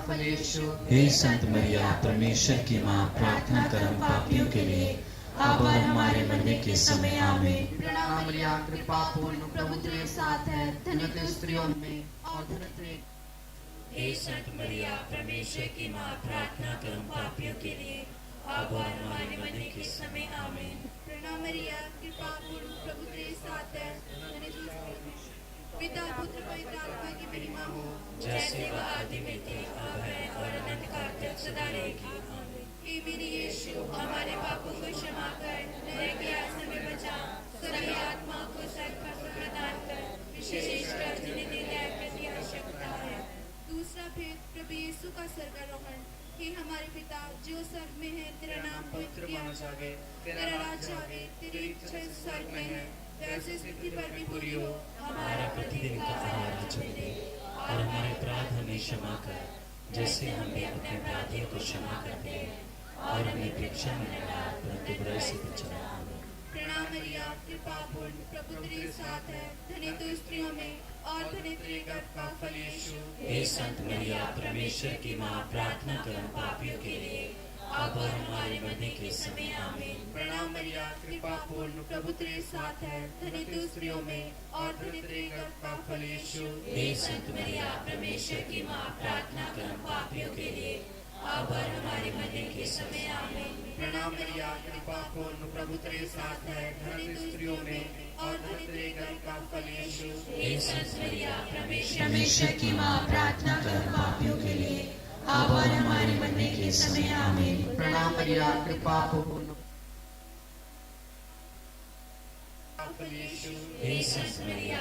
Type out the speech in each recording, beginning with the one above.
फल यीशु। हे संत मरिया परमेश्वर की माँ, प्रार्थना कर हम पापियों के लिए अब और हमारे मरने के समय आमीन। प्रणाम मरिया, कृपा पूर्ण, प्रभु तेरे साथ है, धन्य तू स्त्रियों में और धन्य तेरे। हे संत मरिया परमेश्वर की माँ, प्रार्थना कर हम पापियों के लिए अब और हमारे मरने के समय आमीन। प्रणाम मरिया, कृपा पूर्ण, प्रभु तेरे साथ है, धन्य तू स्त्रियों में। पिता पुत्र पवित्र आत्मा की महिमा हो, जैसे वह आदि में थी, अब है और अनंत काल तक सदा रहेगी आमीन। हे मेरे यीशु, हमारे पापों को क्षमा कर, नरक की आग से हमें बचा, सभी आत्माओं को स्वर्ग पर प्रदान कर, विशेषकर जिन्हें तेरी दया की आवश्यकता है। दूसरा भेद, प्रभु यीशु का स्वर्गारोहण। हे हमारे पिता जो स्वर्ग में है, तेरा नाम पवित्र किया जाए, तेरा राज्य आवे, तेरी इच्छा स्वर्ग में है वैसे इस पृथ्वी पर भी पूरी हो। हमारा प्रतिदिन का आहार आज हमें दे और हमारे अपराध हमें क्षमा कर, जैसे हम भी अपने अपराधियों को क्षमा करते हैं, और हमें परीक्षा में न डाल परंतु बुराई से बचाओ आमीन। प्रणाम मरिया, कृपा पूर्ण, प्रभु तेरे साथ है, धन्य तू स्त्रियों में और धन्य तेरे गर्भ का फल यीशु। हे संत मरिया परमेश्वर की माँ, प्रार्थना कर हम पापियों के लिए अब और हमारे मरने के समय आमीन। प्रणाम मरिया, कृपा पूर्ण, प्रभु तेरे साथ है, धन्य तू स्त्रियों में और धन्य तेरे गर्भ का फल यीशु। हे संत मरिया परमेश्वर की माँ, प्रार्थना कर हम पापियों के लिए अब और हमारे मरने के समय आमीन। प्रणाम मरिया, कृपा पूर्ण, प्रभु तेरे साथ है, धन्य तू स्त्रियों में और धन्य तेरे गर्भ का फल यीशु। हे संत मरिया परमेश्वर की माँ, प्रार्थना कर हम पापियों के लिए अब और हमारे मरने के समय आमीन। प्रणाम मरिया, कृपा पूर्ण, फल यीशु। हे संत मरिया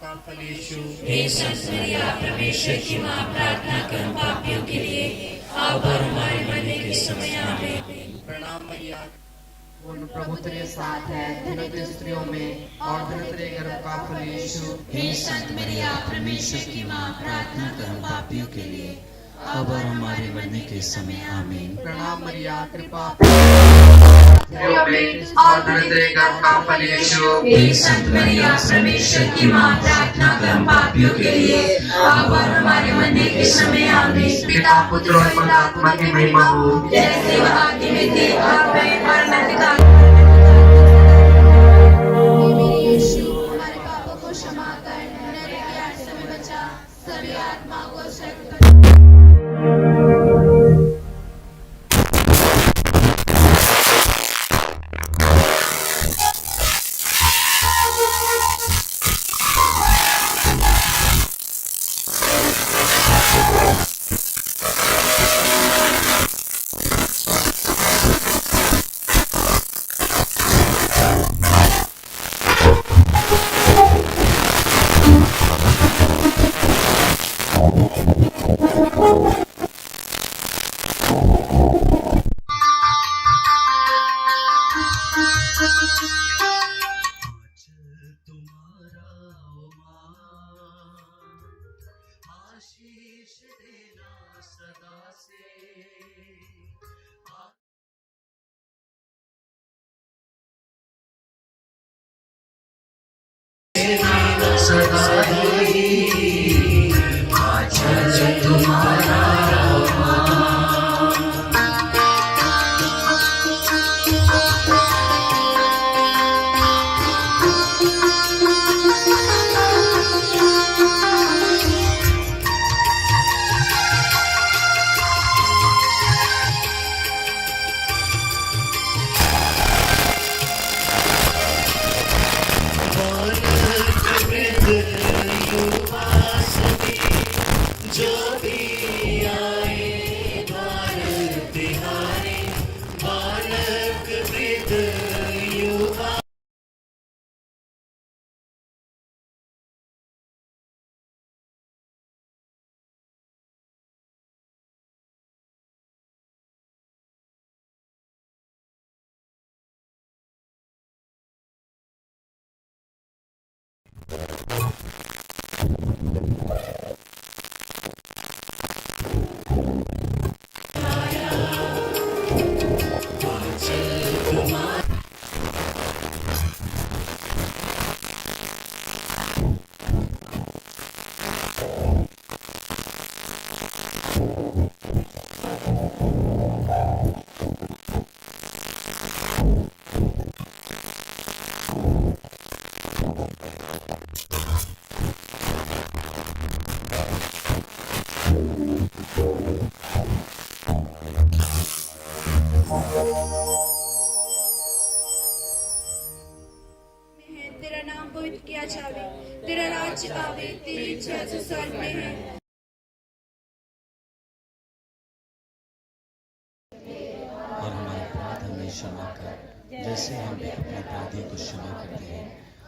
का फल यीशु। हे संत मरिया परमेश्वर की माँ, प्रार्थना कर हम पापियों के लिए अब और हमारे मरने के समय आमीन। प्रणाम मरिया, पूर्ण, प्रभु तेरे साथ है, धन्य तू स्त्रियों में और धन्य तेरे गर्भ का फल यीशु। हे संत मरिया परमेश्वर की माँ, प्रार्थना कर हम पापियों के लिए अब और हमारे मरने के समय आमीन। प्रणाम मरिया, कृपा स्त्रियों में और धन्य तेरे गर्भ का फल यीशु। हे संत मरिया परमेश्वर की माँ, प्रार्थना कर हम पापियों के लिए अब और हमारे मरने के समय आमीन। पिता पुत्र और पवित्र आत्मा की महिमा हो, जैसे वह आदि में थी, अब है और अनंत काल। हे मेरे यीशु, हमारे पापों को क्षमा कर, नरक की आग से हमें बचा, सभी आत्माओं को स्वर्ग पर। है, तेरा नाम पवित्र किया जावे, तेरा राज्य आवे, तेरी इच्छा जो स्वर्ग में है। और हमारे अपराध हमें क्षमा कर, जैसे हम भी अपने अपराधियों को क्षमा करते हैं,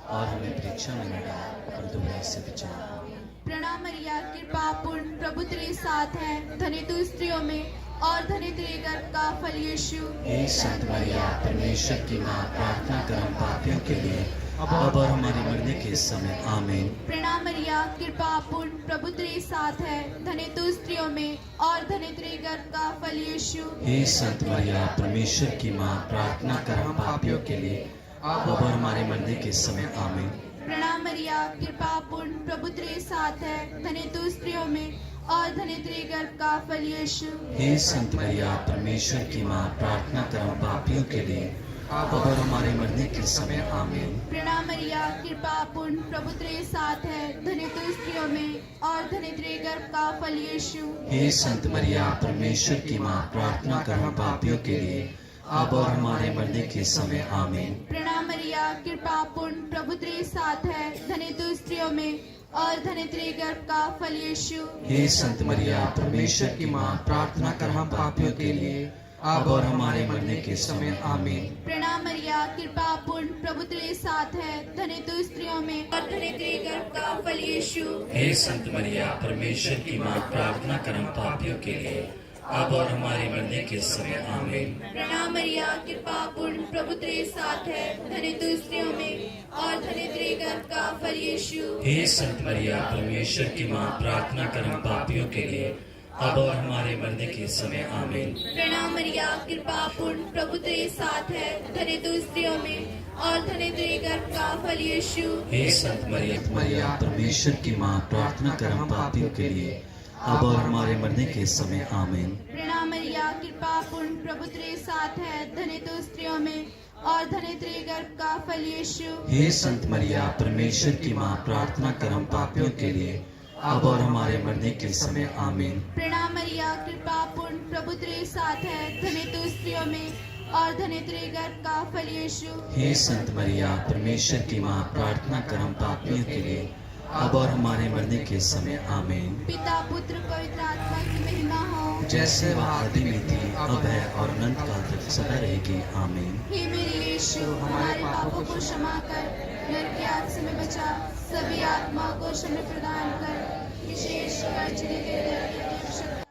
और हमें परीक्षा में न डाल, परंतु बुराई से बचाओ। प्रणाम मरिया, कृपा पूर्ण, प्रभु तेरे साथ है, धन्य तू स्त्रियों में और धन्य तेरे गर्भ का फल यीशु। हे संत मरिया, परमेश्वर की माँ, प्रार्थना कर हम पापियों के लिए, अब और हमारे मरने के समय आमीन। प्रणाम मरिया, कृपा पूर्ण, प्रभु तेरे साथ है, धन्य तू स्त्रियों में और धन्य तेरे गर्भ का फल यीशु। हे संत मरिया, परमेश्वर की माँ, प्रार्थना कर हम पापियों के लिए, अब और हमारे मरने के समय आमीन। प्रणाम मरिया, कृपा पूर्ण, प्रभु तेरे साथ है, धन्य तू स्त्रियों में और धन्य तेरे गर्भ का फल यीशु। हे संत मरिया, परमेश्वर की माँ, प्रार्थना कर हम पापियों के लिए, अब और हमारे मरने के समय आमीन। प्रणाम मरिया, कृपा पूर्ण, प्रभु तेरे साथ है, धन्य तू स्त्रियों में और धन्य तेरे गर्भ का फल यीशु। हे संत मरिया, परमेश्वर की माँ, प्रार्थना कर हम पापियों के लिए, अब और हमारे मरने के समय आमीन। प्रणाम मरिया, कृपा पूर्ण, प्रभु तेरे साथ है, धन्य तू स्त्रियों में और धन्य तेरे गर्भ का फल यीशु। हे संत मरिया, परमेश्वर की माँ, प्रार्थना कर हम पापियों के लिए, अब और हमारे मरने के समय आमीन। प्रणाम मरिया, कृपा पूर्ण, प्रभु तेरे साथ है, धन्य तू स्त्रियों में और धन्य तेरे गर्भ का फल यीशु। हे संत मरिया, परमेश्वर की माँ, प्रार्थना कर हम पापियों के लिए, अब और हमारे मरने के समय आमीन। प्रणाम मरिया, कृपा पूर्ण, प्रभु तेरे साथ है, धन्य तू स्त्रियों में और धन्य तेरे गर्भ का फल यीशु। हे संत मरिया, परमेश्वर की माँ, प्रार्थना कर हम पापियों के लिए, अब और हमारे मरने के समय आमीन। प्रणाम मरिया, कृपा पूर्ण, प्रभु तेरे साथ है, धन्य तू स्त्रियों में और धन्य तेरे गर्भ का फल यीशु। हे संत मरिया, परमेश्वर की माँ, प्रार्थना कर हम पापियों के लिए, अब और हमारे मरने के समय आमीन। प्रणाम मरिया, कृपा पूर्ण, प्रभु तेरे साथ है, धन्य तू स्त्रियों में और धन्य तेरे गर्भ का फल यीशु। हे संत मरिया, परमेश्वर की माँ, प्रार्थना कर हम पापियों के लिए, अब और हमारे मरने के समय आमीन। प्रणाम मरिया, कृपा पूर्ण, प्रभु तेरे साथ है, धन्य तू स्त्रियों में और धन्य तेरे गर्भ का फल यीशु। हे संत मरिया, परमेश्वर की माँ, प्रार्थना कर हम पापियों के लिए, अब और हमारे मरने के समय आमीन। पिता पुत्र पवित्र आत्मा की महिमा हो, जैसे वह आदि में थी, अब है और अनंत काल तक सदा रहेगी आमीन। हे मेरे यीशु, हमारे पापों को क्षमा कर, नरक की आग से हमें बचा, सभी आत्मा को क्षमा प्रदान कर, विशेष कर जिन्हें तेरे दया की आवश्यकता।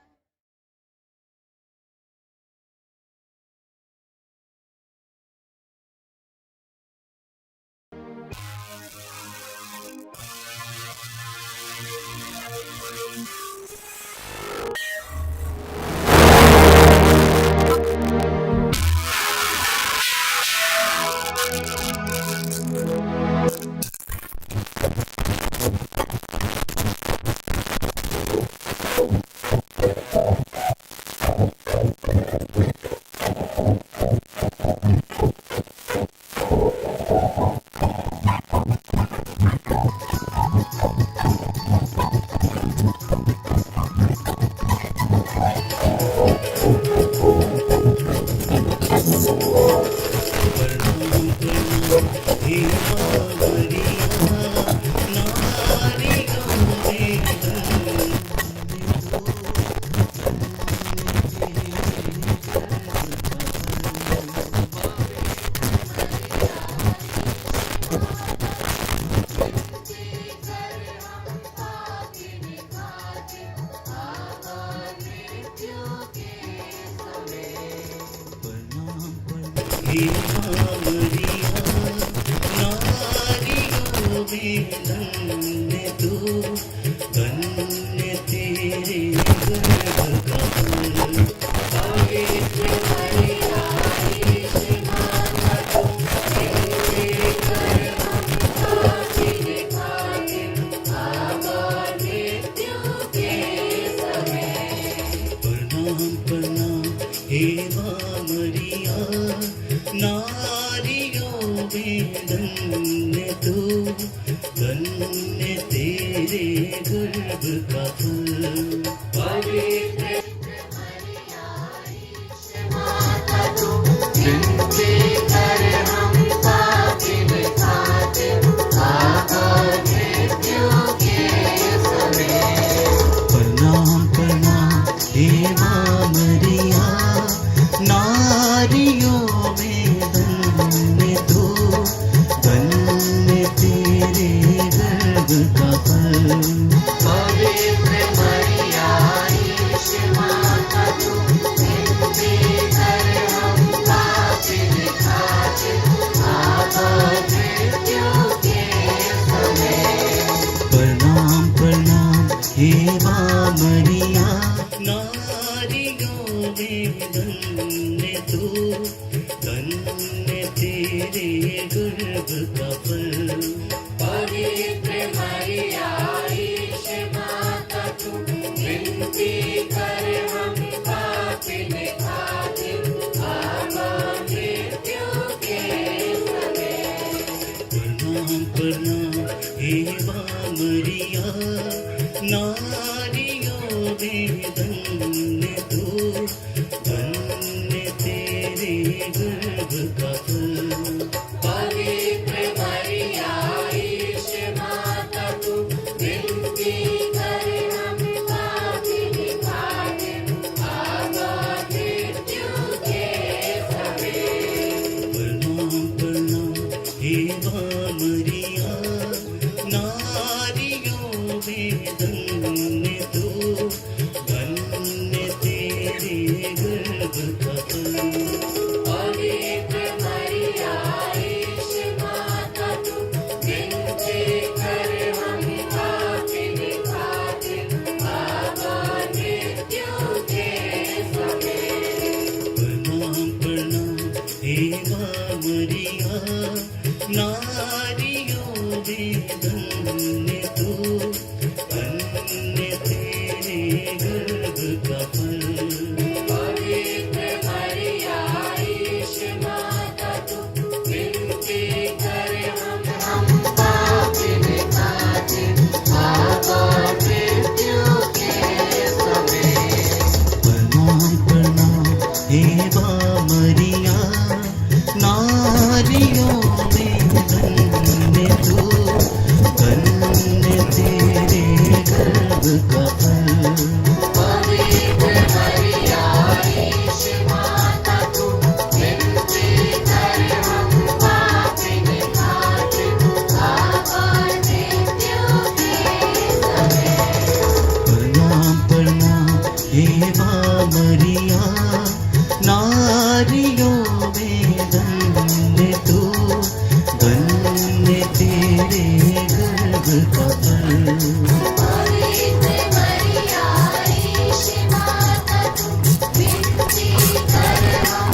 में धन्य तू, धन्य तेरे गर्भ का फल। पवित्र मरिया ईश माता तू, जिनके गर्भ पापी दिखाते, अब और मृत्यु के समय। प्रणाम प्रणाम हे माँ मरिया, नारियों में धन्य तू, धन्य तेरे गर्भ का फल। पवित्र माता तू, जिनके गर्भ हम पापी दिखाते, अब और मृत्यु के समय। प्रणाम प्रणाम हे माँ मरिया, नारियों में धन्य तू, धन्य तेरे गर्भ का फल। पवित्र मरिया ईश माता तू, जिनके गर्भ हम पापी दिखाते, अब और मृत्यु के समय। प्रणाम प्रणाम हे माँ मरिया, नारियों में धन्य तू, धन्य तेरे गर्भ का फल। पवित्र मरिया ईश माता तू, जिनके गर्भ हम पापी दिखाते, अब और मृत्यु के समय। प्रणाम प्रणाम हे माँ मरिया, नारियों में धन्य तू, धन्य तेरे गर्भ का फल। पवित्र मरिया ईश माता तू, जिनके गर्भ हम पापी दिखाते, अब और मृत्यु के समय। प्रणाम प्रणाम हे माँ मरिया, नारियों में धन्य तू, धन्य तेरे गर्भ का फल। पवित्र मरिया ईश माता तू, जिनके गर्भ हम पापी दिखाते, अब और मृत्यु के समय। प्रणाम प्रणाम हे माँ मरिया, नारियों में धन्य तू, धन्य तेरे गर्भ का फल। पवित्र मरिया ईश माता तू, जिनके गर्भ हम पापी दिखाते, अब और मृत्यु के समय। प्रणाम प्रणाम हे माँ मरिया, नारियों में धन्य तू, धन्य तेरे गर्भ का फल। पवित्र मरिया ईश माता तू, जिनके गर्भ हम पापी दिखाते, अब और मृत्यु के समय। प्रणाम प्रणाम हे माँ मरिया, नारियों में धन्य तू, धन्य तेरे गर्भ का फल। पवित्र मरिया ईश माता तू, जिनके गर्भ हम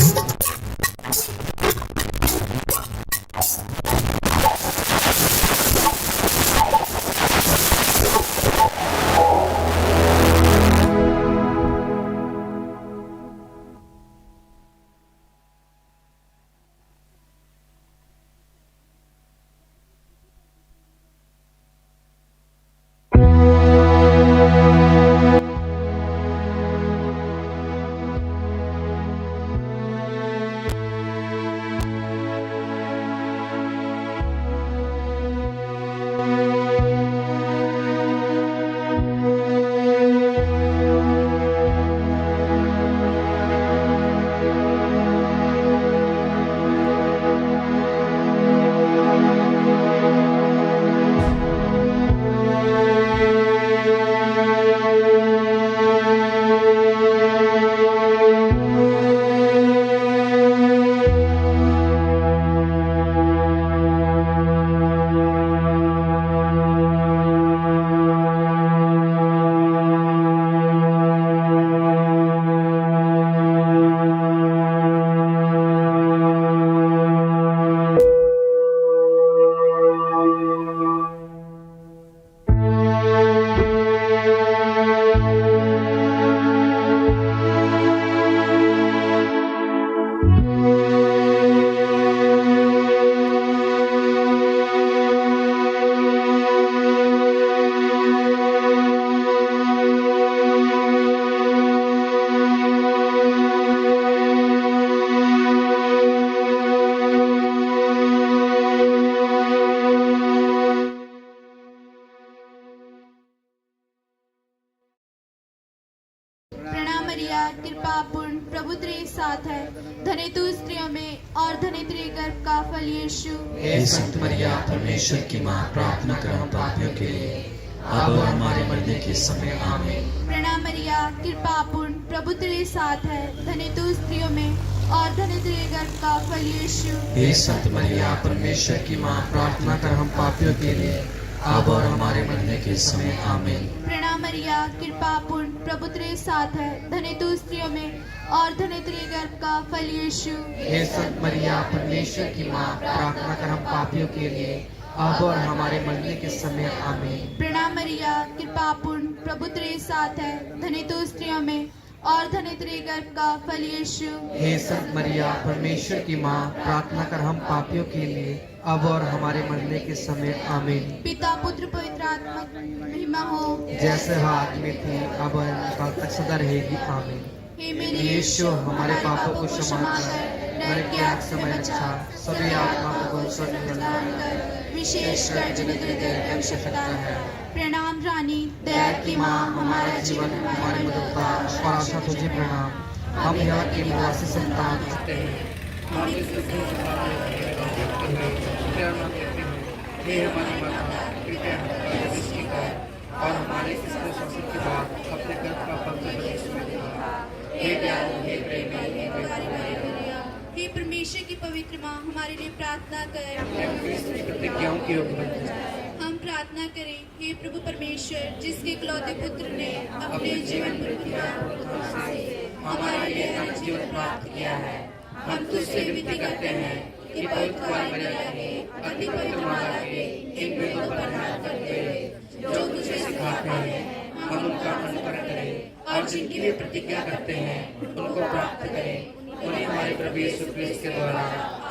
कृपा पूर्ण प्रभु तेरे साथ है, धन्य तू स्त्रियों में और धन्य तेरे गर्भ का फल यीशु। हे संत मरिया परमेश्वर की माँ, प्रार्थना कर हम पापियों के लिए अब और हमारे मरने के समय आमीन। प्रणाम मरिया कृपा पूर्ण प्रभु तेरे साथ है, धन्य तू स्त्रियों में और धन्य तेरे गर्भ का फल यीशु। हे संत मरिया परमेश्वर की माँ, प्रार्थना कर हम पापियों के लिए अब और हमारे मरने के समय आमीन। प्रणाम मरिया कृपा पूर्ण प्रभु तेरे साथ है, धन्य तू स्त्रियों में और धन्य तेरे गर्भ का फल यीशु। हे संत मरिया परमेश्वर की माँ, प्रार्थना कर हम पापियों के लिए अब और हमारे मरने के समय आमीन। प्रणाम मरिया कृपा पूर्ण प्रभु तेरे साथ है, धन्य तू स्त्रियों में और धन्य तेरे गर्भ का फल यीशु। हे संत मरिया परमेश्वर की माँ, प्रार्थना कर हम पापियों के लिए अब और हमारे मरने के समय आमीन। पिता पुत्र पवित्र आत्मा की महिमा हो, जैसे हाथ में थी अब काल तक सदा रहेगी आमीन। हे मेरे यीशु हमारे पापों को क्षमा कर, नरक की आग से हमें बचा, सभी आत्मा को स्वर्ग में ले जा। विशेष कर जिन्हें तेरे दया की आवश्यकता है। प्रणाम रानी दया की माँ, हमारा जीवन हमारी मददता और आशा तुझे प्रणाम। हम यहाँ के निवासी संतान होते हैं, हे हमारी माता कृपया हमारी दृष्टि कर और हमारे इस शासन के बाद अपने गर्भ का फल परमेश्वर में दिया। हे दयालु, हे प्रेमी, हे दयालु, हे परमेश्वर की पवित्र माँ, हमारे लिए प्रार्थना कर। प्रतिज्ञाओं की योग हम प्रार्थना करें, हे प्रभु परमेश्वर, जिसके इकलौते पुत्र ने अपने जीवन मृत्यु से हमारे लिए अनंत जीवन प्राप्त किया है, हम तुझसे विनती करते हैं कि पवित्र मरियम के अति पवित्र माला के इन वेदों पर ध्यान करते हुए जो तुझे सिखाते हैं हम उनका अनुकरण करें और जिनकी वे प्रतिज्ञा करते हैं उनको प्राप्त करें, उन्हें हमारे प्रभु यीशु क्रिस्त के द्वारा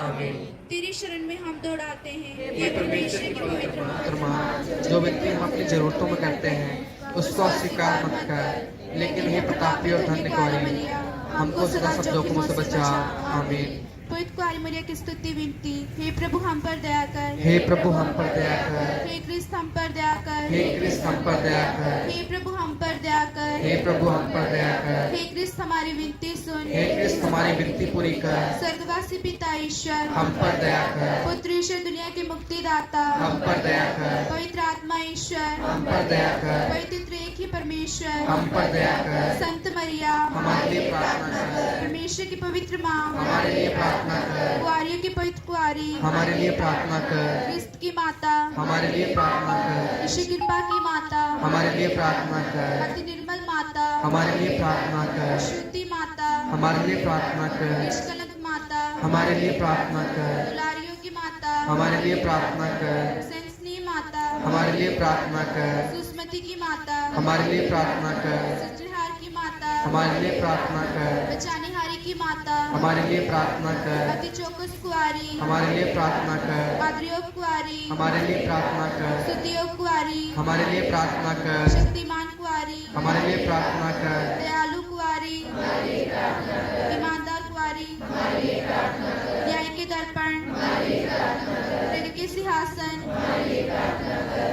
आमीन। तेरी शरण में हम दौड़ाते हैं, हे परमेश्वर की पवित्र माँ, जो व्यक्ति हम अपनी जरूरतों में करते हैं उसको अस्वीकार मत कर, लेकिन हे प्रतापी और धन्य कुमारी, हमको सदा सब जोखिमों से बचा आमीन। पवित्र कुमारी मरिया की स्तुति विनती। हे प्रभु हम पर दया कर, हे प्रभु हम पर दया कर, हे क्रिस्त हम पर दया कर, हे क्रिस्त हम पर दया कर, हे प्रभु हम पर दया कर, हे प्रभु हम पर दया कर, हे क्रिस्त हमारी विनती सुन, हे क्रिस्त हमारी विनती पूरी कर, स्वर्गवासी पिता ईश्वर हम पर दया कर, पुत्र ईश्वर दुनिया के मुक्तिदाता हम पर दया कर, पवित्र आत्मा ईश्वर हम पर दया कर, पवित्र त्रिएक ही परमेश्वर हम पर दया कर, संत मरिया हमारे लिए प्रार्थना कर, परमेश्वर की पवित्र माँ, हमारे लिए प्रार्थना कर, कुआरियों की पवित्र कुआरी, हमारे लिए प्रार्थना कर, क्रिस्त की माता, हमारे लिए प्रार्थना कर, ईश्वर कृपा की माता, हमारे लिए प्रार्थना कर, अति निर्मल माता, हमारे लिए प्रार्थना कर, शुद्धि माता, हमारे लिए प्रार्थना कर, निष्कलंक माता, हमारे लिए प्रार्थना कर, दुलारियों की माता, हमारे लिए प्रार्थना कर, संस्नेह माता, हमारे लिए प्रार्थना कर, सुस्मति की माता, हमारे लिए प्रार्थना कर, सृजनहार की माता, हमारे लिए प्रार्थना कर, बचानेहारी की माता, हमारे लिए प्रार्थना कर, अति चौकस कुआरी, हमारे लिए प्रार्थना कर, पाद्रियोग कुआरी, हमारे लिए प्रार्थना कर, स्तुतियोग कुआरी, हमारे लिए प्रार्थना कर, शक्तिमान कुआरी, हमारे लिए प्रार्थना कर, दयालु कुआरी, ईमानदार कुआरी, न्याय के दर्पण, प्रेम के सिंहासन,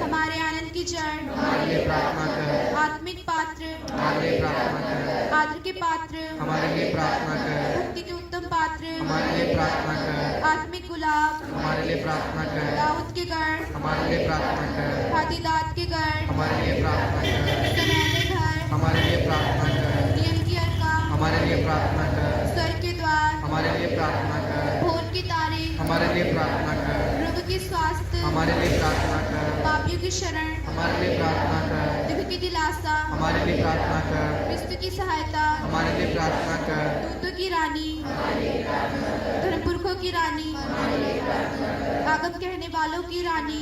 हमारे आनंद की जड़, हमारे लिए प्रार्थना कर, आत्मिक पात्र, हमारे लिए प्रार्थना कर, आदर के पात्र, हमारे लिए प्रार्थना कर, भक्ति के उत्तम पात्र, हमारे लिए प्रार्थना कर, आत्मिक गुलाब, हमारे लिए प्रार्थना कर, दाऊद के गढ़, हमारे लिए प्रार्थना कर, हाथीदाद के गढ़, हमारे लिए प्रार्थना कर, सनैले घर, हमारे लिए प्रार्थना कर, नियम की अर्का, हमारे लिए प्रार्थना कर, स्वर्ग के द्वार, हमारे लिए प्रार्थना कर, भोर की तारे, हमारे लिए प्रार्थना कर, रोग की स्वास्थ्य, हमारे लिए प्रार्थना कर, पापियों की शरण, हमारे लिए प्रार्थना कर, दुख की दिलासा, हमारे लिए प्रार्थना कर, क्रिस्त की सहायता, हमारे लिए प्रार्थना कर, दूतों की रानी, धर्मपुरखों की रानी, आगम कहने वालों की रानी,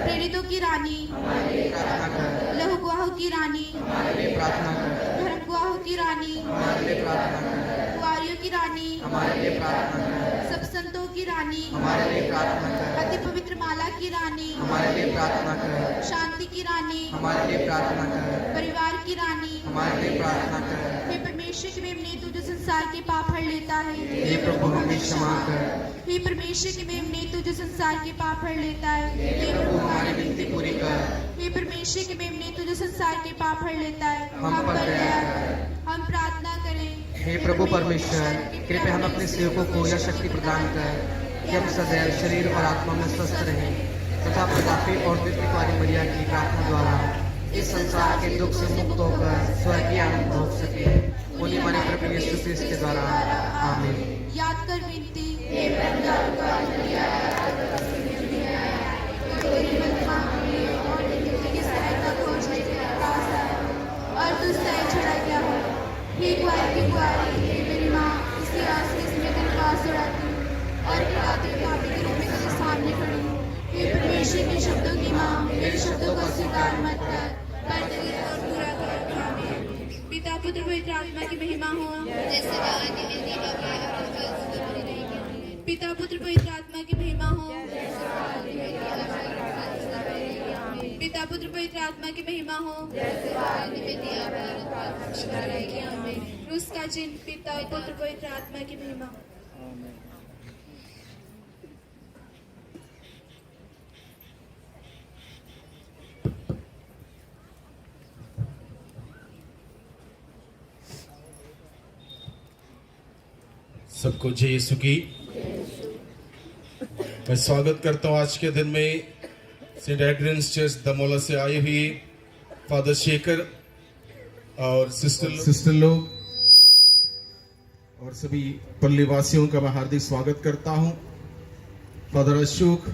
प्रेरितों की रानी, प्रार्थना कर, लहू गुआहों की रानी, हमारे लिए प्रार्थना कर, धर्म गुआहों की रानी, हमारे लिए प्रार्थना कर, कुआरियों की रानी, हमारे लिए प्रार्थना कर, सब संतों की रानी, हमारे लिए प्रार्थना कर, अति पवित्र माला की रानी, हमारे लिए प्रार्थना कर, शांति की रानी, हमारे लिए प्रार्थना कर, परिवार की रानी, हमारे लिए प्रार्थना कर, हे परमेश्वर के मेमने तू जो संसार के पाप हर लेता है, हे प्रभु हमें क्षमा कर, हे परमेश्वर के मेमने तू जो संसार के पाप हर लेता है, हे प्रभु हमारी विनती पूरी कर, हे परमेश्वर मनुष्य के मेमने तू जो संसार के पाप हर लेता है, हम पर दया कर। हम प्रार्थना करें। हे प्रभु परमेश्वर, कृपया हम अपने सेवकों को यह शक्ति प्रदान कर कि हम सदैव शरीर और आत्मा में स्वस्थ रहें तथा प्रतापी और दिव्य कुमारी मरिया की प्रार्थना द्वारा इस संसार के दुख से मुक्त होकर स्वर्गीय आनंद भोग सके। उन्हीं हमारे प्रभु यीशु क्रिस्त के द्वारा आमीन। याद कर विनती। और तुझसे छुड़ा गया हो। हे कुआरी की कुआरी, हे मेरी माँ, इसी आस के समय तेरे पास दौड़ाती हूँ और पापी के रूप में तेरे सामने खड़ी हूँ। हे परमेश्वर के शब्दों की माँ, मेरे शब्दों को स्वीकार मत कर, पर तेरे और पूरा कर। आमीन। पिता पुत्र पवित्र आत्मा की महिमा हो, जैसे आदि में थी, अब है, और सदा रहेगी। पिता पुत्र पवित्र आत्मा की महिमा हो, पिता पुत्र पवित्र आत्मा की महिमा हो, क्रूस का चिन्ह। पिता पुत्र पवित्र आत्मा की महिमा। सबको जय यीशु की। मैं स्वागत करता हूँ आज के दिन में सेंट एड्रियंस चर्च दमोला से आई हुई फादर शेखर और सिस्टर लोग और सभी पल्ली वासियों का मैं हार्दिक स्वागत करता हूँ। फादर अशोक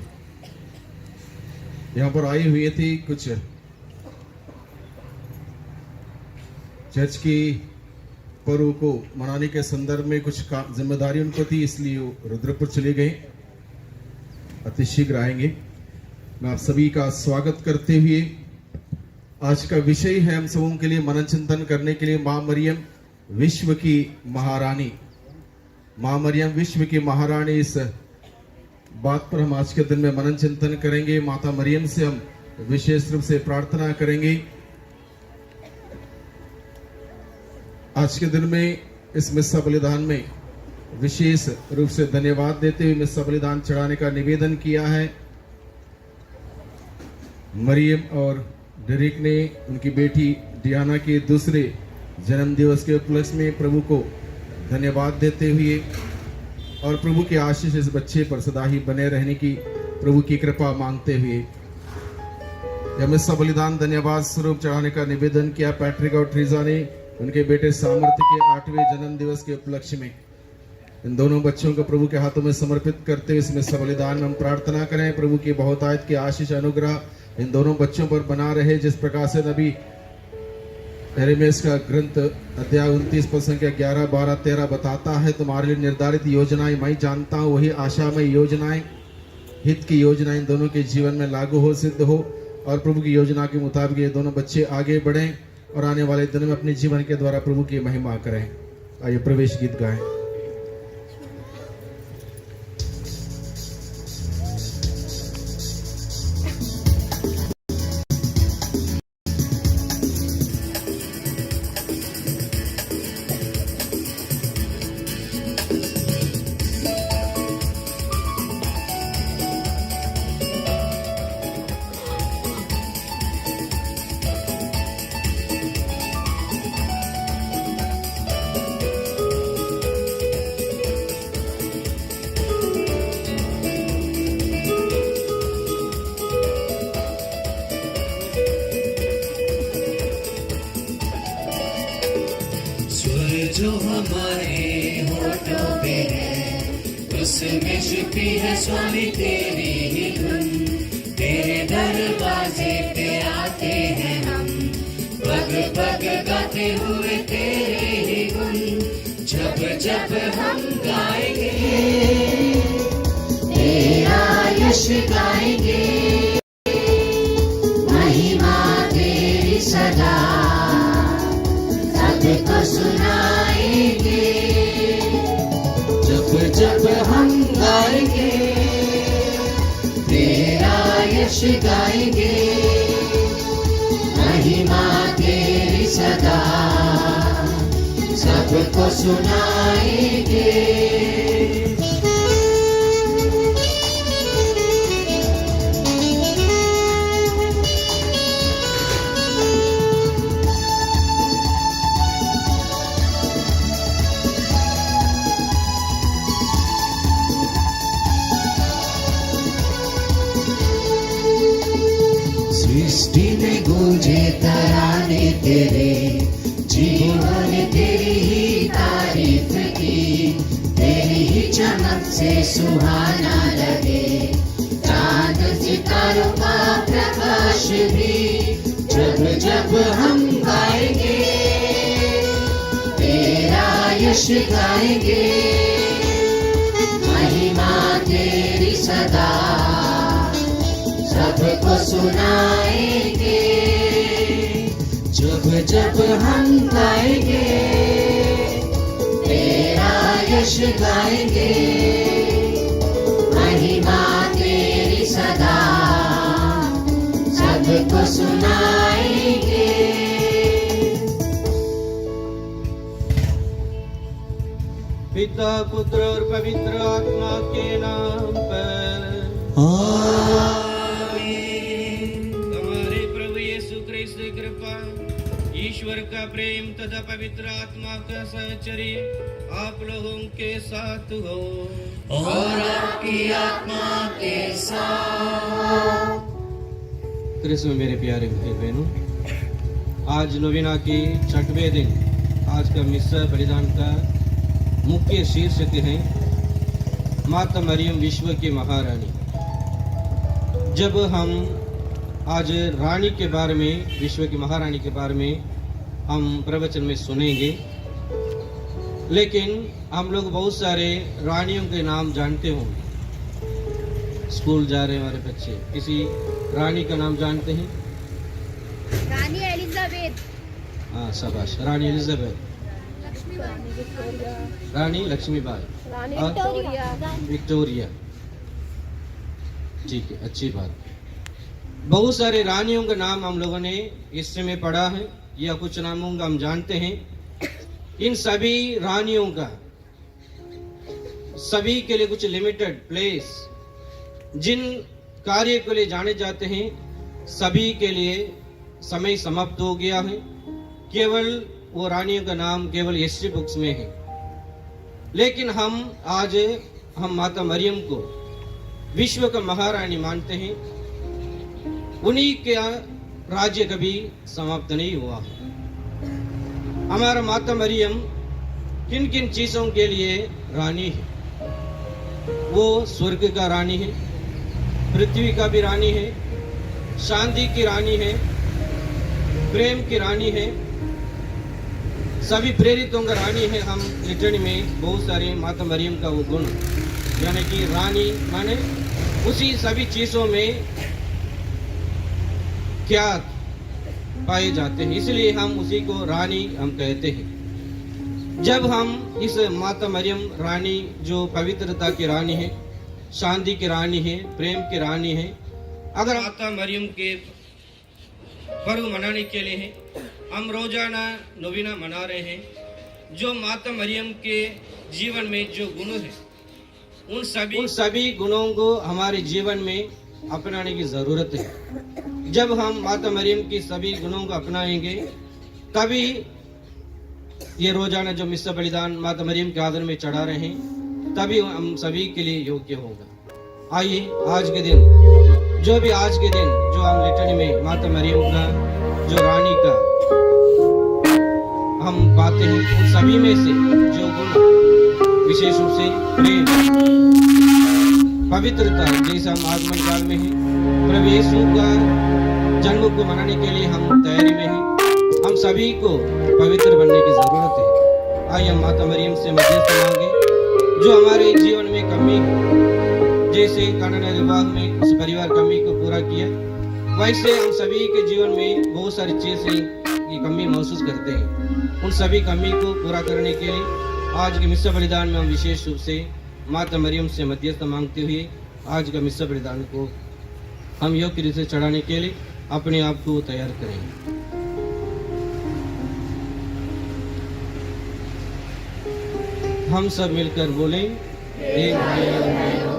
यहाँ पर आई हुई थी कुछ चर्च की पर्व को मनाने के संदर्भ में कुछ जिम्मेदारी उनको थी, इसलिए वो रुद्रपुर चले गए। अति शीघ्र आएंगे। मैं आप सभी का स्वागत करते हुए आज का विषय है हम सबों के लिए मनन चिंतन करने के लिए माँ मरियम विश्व की महारानी। माँ मरियम विश्व की महारानी, इस बात पर हम आज के दिन में मनन चिंतन करेंगे। माता मरियम से हम विशेष रूप से प्रार्थना करेंगे। आज के दिन में इस मिस्सा बलिदान में विशेष रूप से धन्यवाद देते हुए मिस्सा बलिदान चढ़ाने का निवेदन किया है। मरियम और डेरिक ने उनकी बेटी डियाना के दूसरे जन्म दिवस के उपलक्ष्य में प्रभु को धन्यवाद देते हुए और प्रभु की आशीष इस बच्चे पर सदा ही बने रहने की प्रभु की कृपा मांगते हुए यह मिस्सा बलिदान धन्यवाद स्वरूप चढ़ाने का निवेदन किया। पैट्रिक और ट्रीजा ने उनके बेटे सामर्थ्य के 8वें जन्म दिवस के उपलक्ष्य में इन दोनों बच्चों को प्रभु के हाथों में समर्पित करते हुए इसमें बलिदान में हम प्रार्थना करें प्रभु की बहुतायत की आशीष अनुग्रह इन दोनों बच्चों पर बना रहे। जिस प्रकार से नबी यिर्मयाह का ग्रंथ अध्याय 29 पद संख्या 11, 12, 13 बताता है, तुम्हारे लिए निर्धारित योजनाएं मैं जानता हूँ, वही आशामय योजनाएं, हित की योजना इन दोनों के जीवन में लागू हो, सिद्ध हो और प्रभु की योजना के मुताबिक ये दोनों बच्चे आगे बढ़ें और आने वाले दिनों में अपने जीवन के द्वारा प्रभु की महिमा करें। आइए प्रवेश गीत गाएं। जो हमारे होठों पे है उसमें छिपी है स्वामी तेरी ही धुन। तेरे दरवाजे पे आते हैं हम पग पग गाते हुए तेरे ही गुण। जब जब हम गाएंगे तेरा यश गाएंगे, महिमा तेरी सदा सबको सुनाएंगे। जब जब हम गाएंगे तेरा यश गाएंगे, महिमा तेरी सदा सबको सुनाएंगे। सृष्टि में गूंजे तराने तेरे, जीवन तेरी ही तारीफ की, तेरी ही चमक से सुहाना लगे चांद सितारों का प्रकाश भी। जब जब हम गाएंगे तेरा यश गाएंगे, महिमा तेरी सदा सबको सुनाएंगे। जब जब हम गाएंगे तेरा यश गाएंगे, महिमा तेरी सदा सबको सुनाएंगे। पिता पुत्र और पवित्र आत्मा के नाम पर हमारे प्रभु यीशु ख्रिस्त की कृपा, ईश्वर का प्रेम तथा पवित्र आत्मा का सहचर्य आप लोगों के साथ हो और आपकी आत्मा के साथ। क्रिस्त में मेरे प्यारे भाई बहनों, आज नवीना की 6वें दिन, आज का मिस्सा बलिदान का मुख्य शीर्षक है माता मरियम विश्व की महारानी। जब हम आज रानी के बारे में, विश्व की महारानी के बारे में हम प्रवचन में सुनेंगे, लेकिन हम लोग बहुत सारे रानियों के नाम जानते होंगे। स्कूल जा रहे हमारे बच्चे, किसी रानी का नाम जानते हैं? रानी एलिजाबेथ, हाँ शाबाश, रानी एलिजाबेथ, रानी लक्ष्मीबाई, विक्टोरिया। ठीक है, अच्छी बात। बहुत सारे रानियों का नाम हम लोगों ने हिस्से में पढ़ा है, या कुछ नामों का हम जानते हैं। इन सभी रानियों का सभी के लिए कुछ लिमिटेड प्लेस, जिन कार्य के लिए जाने जाते हैं, सभी के लिए समय समाप्त हो गया है। केवल वो रानियों का नाम केवल हिस्ट्री बुक्स में है। लेकिन हम माता मरियम को विश्व का महारानी मानते हैं। उन्हीं का राज्य कभी समाप्त नहीं हुआ है। हमारा माता मरियम किन किन चीजों के लिए रानी है? वो स्वर्ग का रानी है, पृथ्वी का भी रानी है, शांति की रानी है, प्रेम की रानी है, सभी प्रेरितों का रानी है। हम लिटरेचर में बहुत सारे माता मरियम का वो गुण, यानी कि रानी माने उसी सभी चीजों में क्या पाए जाते हैं, इसलिए हम उसी को रानी हम कहते हैं। जब हम इस माता मरियम रानी, जो पवित्रता की रानी है, शांति की रानी है, प्रेम की रानी है, अगर माता मरियम के पर्व मनाने के लिए है, हम रोजाना नवीना मना रहे हैं। जो माता मरियम के जीवन में जो गुण है, उन सभी गुणों को हमारे जीवन में अपनाने की जरूरत है। जब हम माता मरियम की सभी गुणों को अपनाएंगे, तभी ये रोजाना जो मिस्सा बलिदान माता मरियम के आदर में चढ़ा रहे हैं, तभी हम सभी के लिए योग्य होगा। आइए आज के दिन, जो भी आज के दिन जो हम लिटरेचर में माता मरियम का, जो रानी का हम पाते हैं, उन सभी में से जो गुण विशेष रूप से प्रेम, पवित्रता, जैसा हम आगमन काल में है, प्रभु यीशु का जन्म को मनाने के लिए हम तैयारी में हैं। हम सभी को पवित्र बनने की जरूरत है। आइए हम माता मरियम से मध्यस्थ मांगे, जो हमारे जीवन में कमी, जैसे कानून विभाग में उस परिवार कमी को पूरा किया, वैसे हम सभी के जीवन में बहुत सारी चीजें की कमी महसूस करते हैं। उन सभी कमी को पूरा करने के लिए आज के मिस्सा बलिदान में हम विशेष रूप से माता मरियम से मध्यस्थ मांगते हुए आज का मिस्सा बलिदान को हम योग्य रूप से चढ़ाने के लिए अपने आप को तैयार करेंगे। हम सब मिलकर बोलें, हे भाई और बहनों,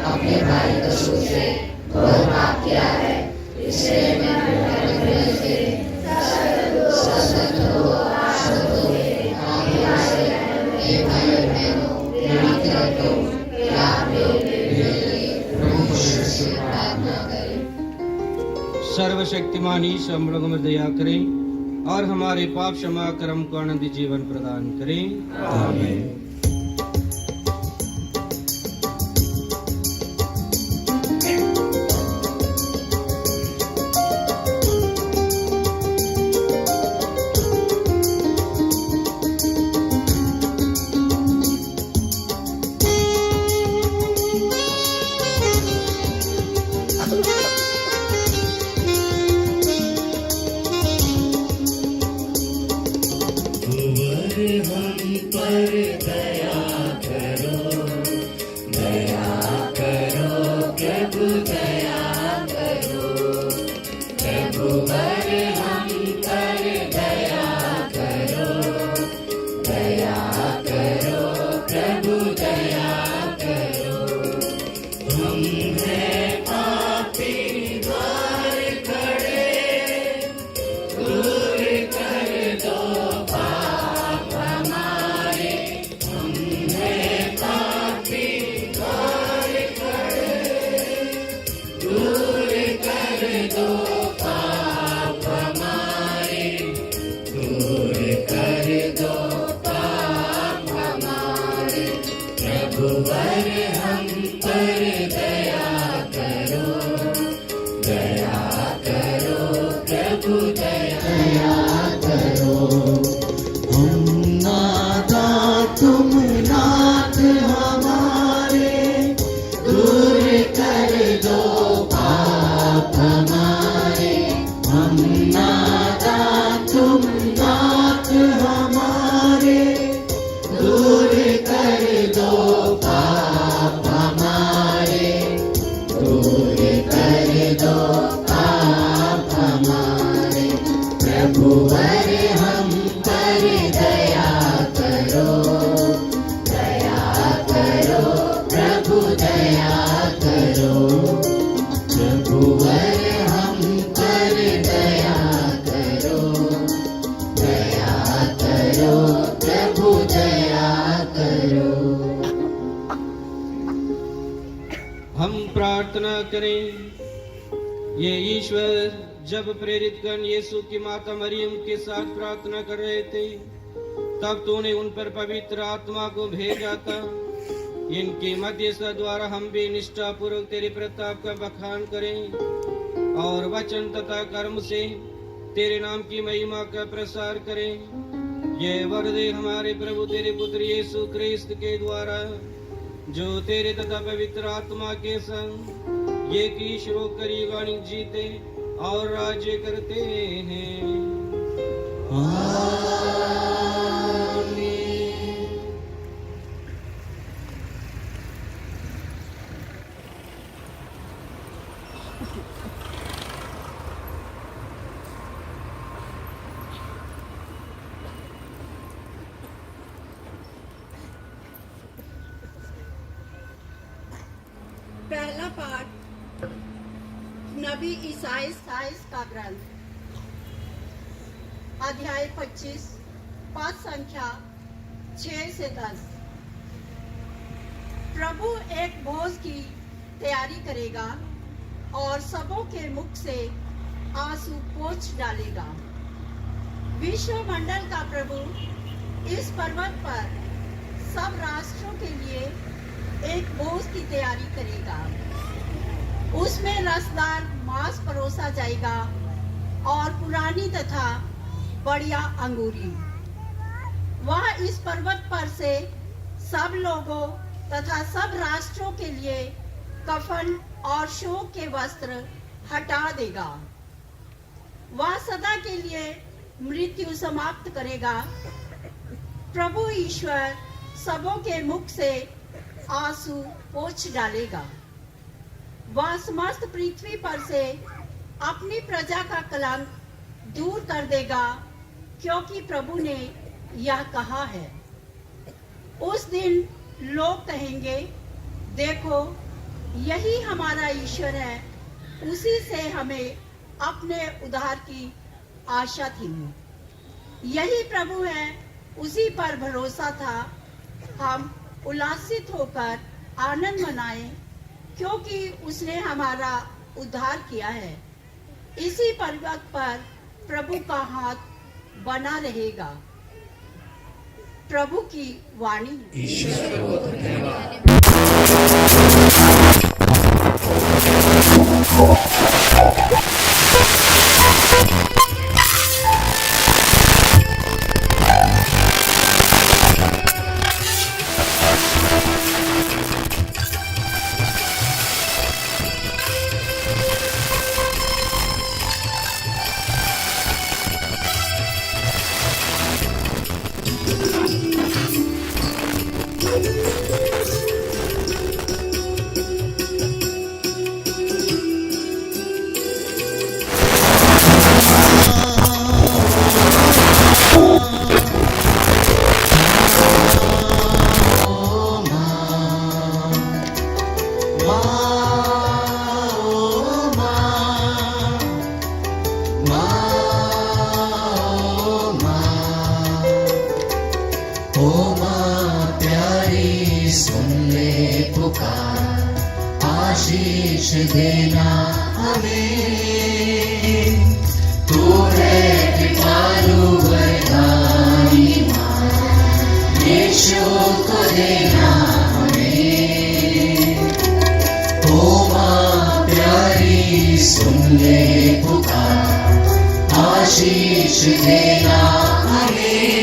अपने भाई कसूर से बहुत पाप किया है, इसलिए मैं सर्वशक्तिमान ईश हम लोगों में दया करें और हमारे पाप क्षमा कर हमको आनंदी जीवन प्रदान करें। आमीन। हम प्रार्थना करें। ये ईश्वर जब प्रेरित गण यीशु की माता मरियम के साथ प्रार्थना कर रहे थे, तब तूने उन पर पवित्र आत्मा को भेजा था। इनके मध्यस्थ द्वारा हम भी निष्ठा पूर्वक तेरे प्रताप का बखान करें और वचन तथा कर्म से तेरे नाम की महिमा का प्रसार करें। ये वर दे हमारे प्रभु तेरे पुत्र यीशु क्रिस्त के द्वारा, जो तेरे तथा पवित्र आत्मा के संग ये ईश होकर युगानी जीते और राज्य करते हैं। पहला पाठ नबी ईसाइस का ग्रंथ, अध्याय 25, पद संख्या 6 से 10। प्रभु एक भोज की तैयारी करेगा और सबों के मुख से आंसू पोंछ डालेगा। विश्व मंडल का प्रभु इस पर्वत पर सब राष्ट्रों के लिए एक भोज की तैयारी करेगा। उसमें रसदार मांस परोसा जाएगा और पुरानी तथा बढ़िया अंगूरी। वह इस पर्वत पर से सब लोगों तथा सब राष्ट्रों के लिए कफन और शोक के वस्त्र हटा देगा। वह सदा के लिए मृत्यु समाप्त करेगा। प्रभु ईश्वर सबों के मुख से आंसू पोंछ डालेगा। वह समस्त पृथ्वी पर से अपनी प्रजा का कलंक दूर कर देगा, क्योंकि प्रभु ने यह कहा है। उस दिन लोग कहेंगे, देखो यही हमारा ईश्वर है, उसी से हमें अपने उद्धार की आशा थी। यही प्रभु है, उसी पर भरोसा था। हम उल्लासित होकर आनंद मनाएं, क्योंकि उसने हमारा उद्धार किया है। इसी पर्वत पर प्रभु का हाथ बना रहेगा। प्रभु की वाणी। ईश्वर को धन्यवाद। ओ माँ प्यारी सुन ले पुकार, आशीष देना हमें। तू है कृपालु वरदानी माँ, यीशु को देना हमें। ओ माँ प्यारी सुन ले पुकार, आशीष देना हमें।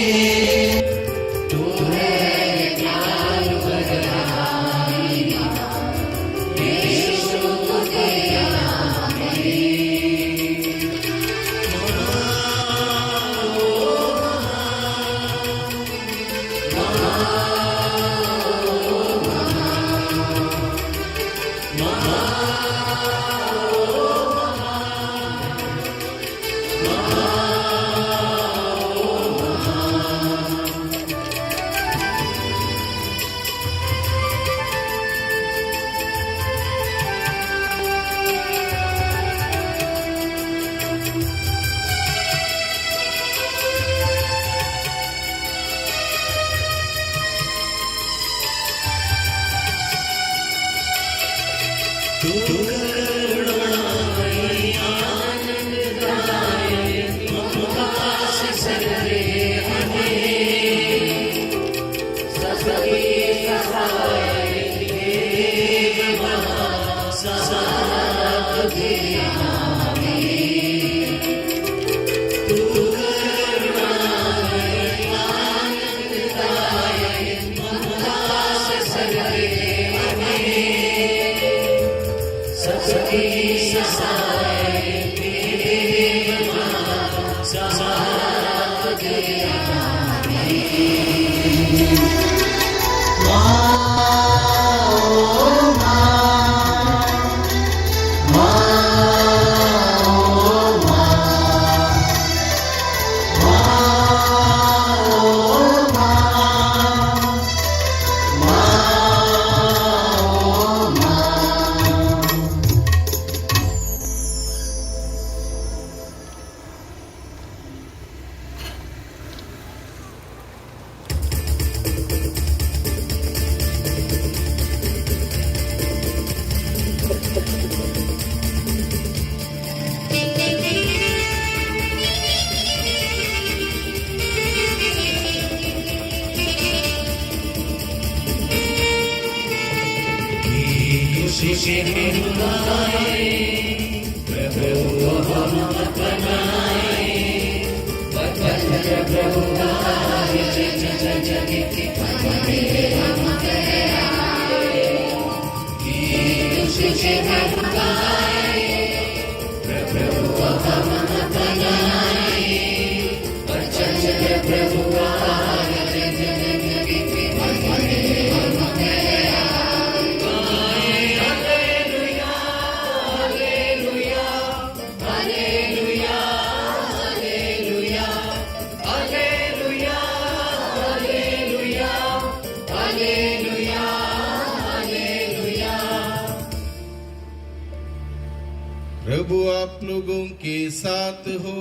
प्रभु आप लोगों के साथ हो।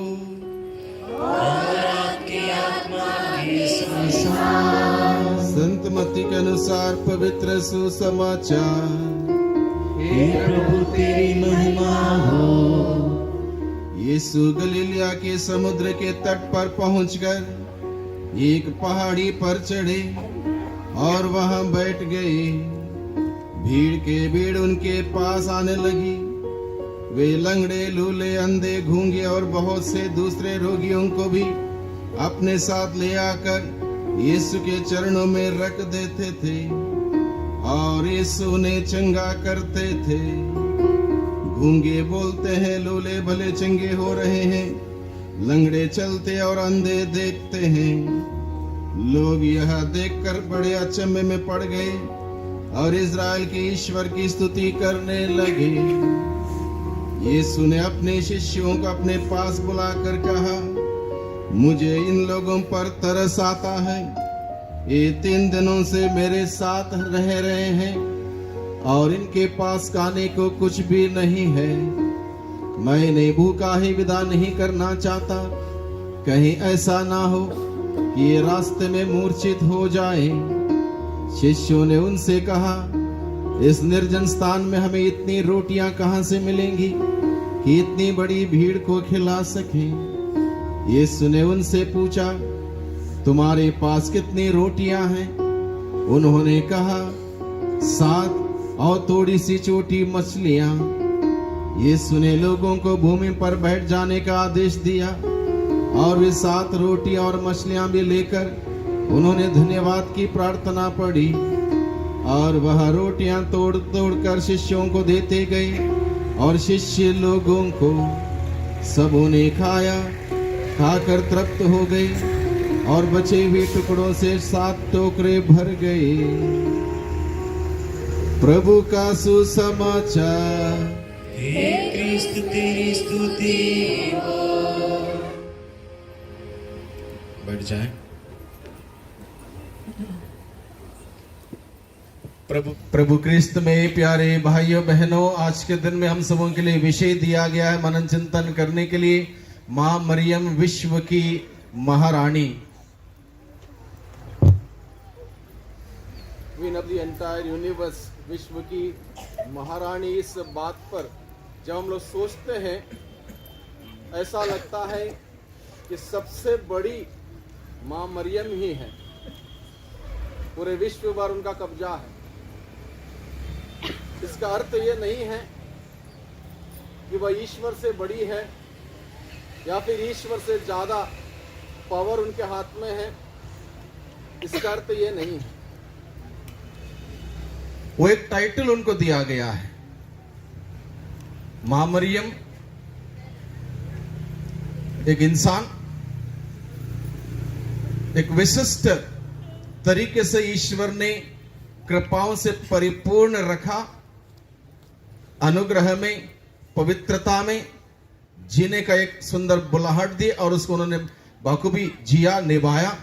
संत मत्ती के अनुसार पवित्र सुसमाचार। हे प्रभु तेरी महिमा हो। यीशु गलीलिया के समुद्र के तट पर पहुंचकर एक पहाड़ी पर चढ़े और वहां बैठ गए। भीड़ के भीड़ उनके पास आने लगी। वे लंगड़े, लूले, अंधे, गूंगे और बहुत से दूसरे रोगियों को भी अपने साथ ले आकर यीशु के चरणों में रख देते थे और यीशु उन्हें चंगा करते थे। गूंगे बोलते हैं, लूले भले चंगे हो रहे हैं, लंगड़े चलते और अंधे देखते हैं। लोग यह देखकर बड़े अचंभे में पड़ गए और इज़राइल के ईश्वर की स्तुति करने लगे। यीशु ने अपने शिष्यों को अपने पास बुलाकर कहा, मुझे इन लोगों पर तरस आता है। ये 3 दिनों से मेरे साथ रह रहे हैं और इनके पास खाने को कुछ भी नहीं है। मैं इन्हें भूखा ही विदा नहीं करना चाहता, कहीं ऐसा ना हो कि ये रास्ते में मूर्छित हो जाए। शिष्यों ने उनसे कहा, इस निर्जन स्थान में हमें इतनी रोटियां कहां से मिलेंगी कि इतनी बड़ी भीड़ को खिला सकें। यीशु ने उनसे पूछा, तुम्हारे पास कितनी रोटियां हैं? उन्होंने कहा, 7 और थोड़ी सी छोटी मछलियां। यीशु ने लोगों को भूमि पर बैठ जाने का आदेश दिया और वे 7 रोटी और मछलियां भी लेकर उन्होंने धन्यवाद की प्रार्थना पढ़ी और वह रोटियां तोड़ तोड़ कर शिष्यों को देते गए और शिष्य लोगों को सबों ने खाया, खाकर तृप्त हो गए और बचे हुए टुकड़ों से 7 टोकरे भर गए। प्रभु का सुसमाचार। हे क्रिस्त तेरी स्तुति हो। बैठ जाए। प्रभु क्रिस्त में प्यारे भाइयों बहनों, आज के दिन में हम सबों के लिए विषय दिया गया है मनन चिंतन करने के लिए, मां मरियम विश्व की महारानी। Queen of the entire universe, विश्व की महारानी। इस बात पर जब हम लोग सोचते हैं, ऐसा लगता है कि सबसे बड़ी मां मरियम ही है, पूरे विश्व पर उनका कब्जा है। इसका अर्थ ये नहीं है कि वह ईश्वर से बड़ी है या फिर ईश्वर से ज्यादा पावर उनके हाथ में है। इसका अर्थ ये नहीं है। वो एक टाइटल उनको दिया गया है, मां मरियम। एक इंसान एक विशिष्ट तरीके से ईश्वर ने कृपाओं से परिपूर्ण रखा, अनुग्रह में, पवित्रता में जीने का एक सुंदर बुलाहट दी और उसको उन्होंने बखूबी जिया, निभाया।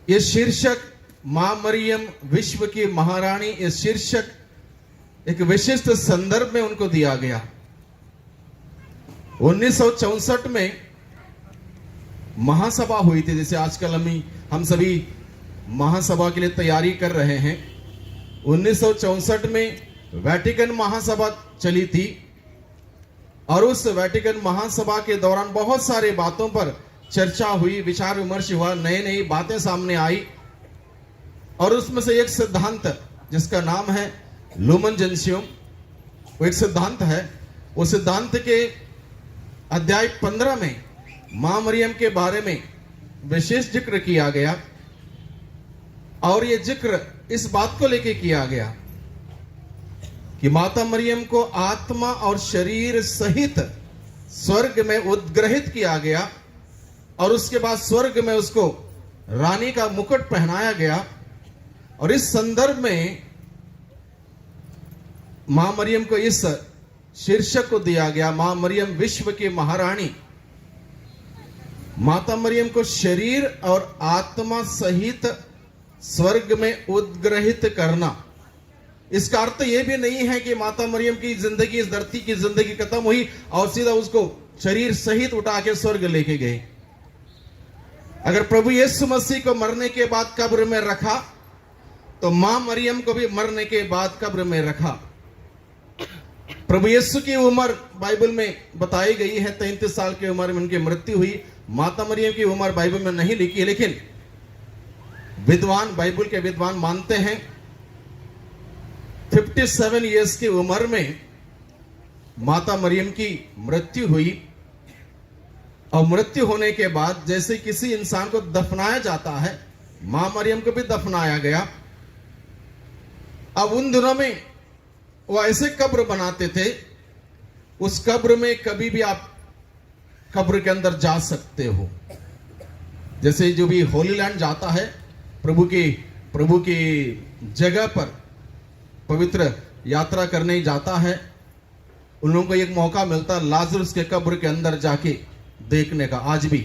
ये शीर्षक मां मरियम विश्व की महारानी, ये शीर्षक एक विशिष्ट संदर्भ में उनको दिया गया। 1964 में महासभा हुई थी, जैसे आजकल हम सभी महासभा के लिए तैयारी कर रहे हैं। 1964 में वेटिकन महासभा चली थी और उस वेटिकन महासभा के दौरान बहुत सारे बातों पर चर्चा हुई, विचार विमर्श हुआ, नई नई बातें सामने आई और उसमें से एक सिद्धांत जिसका नाम है लुमन जेंसियम, वो एक सिद्धांत है। वो सिद्धांत के अध्याय 15 में मां मरियम के बारे में विशेष जिक्र किया गया और ये जिक्र इस बात को लेके किया गया कि माता मरियम को आत्मा और शरीर सहित स्वर्ग में उद्ग्रहित किया गया और उसके बाद स्वर्ग में उसको रानी का मुकुट पहनाया गया। और इस संदर्भ में मां मरियम को इस शीर्षक को दिया गया, मां मरियम विश्व की महारानी। माता मरियम को शरीर और आत्मा सहित स्वर्ग में उद्ग्रहित करना। इसका अर्थ यह भी नहीं है कि माता मरियम की जिंदगी, इस धरती की जिंदगी खत्म हुई और सीधा उसको शरीर सहित उठा के स्वर्ग लेके गए। अगर प्रभु यीशु मसीह को मरने के बाद कब्र में रखा तो मां मरियम को भी मरने के बाद कब्र में रखा। प्रभु यीशु की उम्र बाइबल में बताई गई है, 33 साल की उम्र में उनकी मृत्यु हुई। माता मरियम की उम्र बाइबल में नहीं लिखी है, लेकिन विद्वान, बाइबल के विद्वान मानते हैं 57 इयर्स की उम्र में माता मरियम की मृत्यु हुई। और मृत्यु होने के बाद जैसे किसी इंसान को दफनाया जाता है, मां मरियम को भी दफनाया गया। अब उन दिनों में वो ऐसे कब्र बनाते थे, उस कब्र में कभी भी आप कब्र के अंदर जा सकते हो। जैसे जो भी होली लैंड जाता है, प्रभु की जगह पर पवित्र यात्रा करने जाता है, उन लोगों को एक मौका मिलता है लाजरुस के कब्र के अंदर जाके देखने का, आज भी।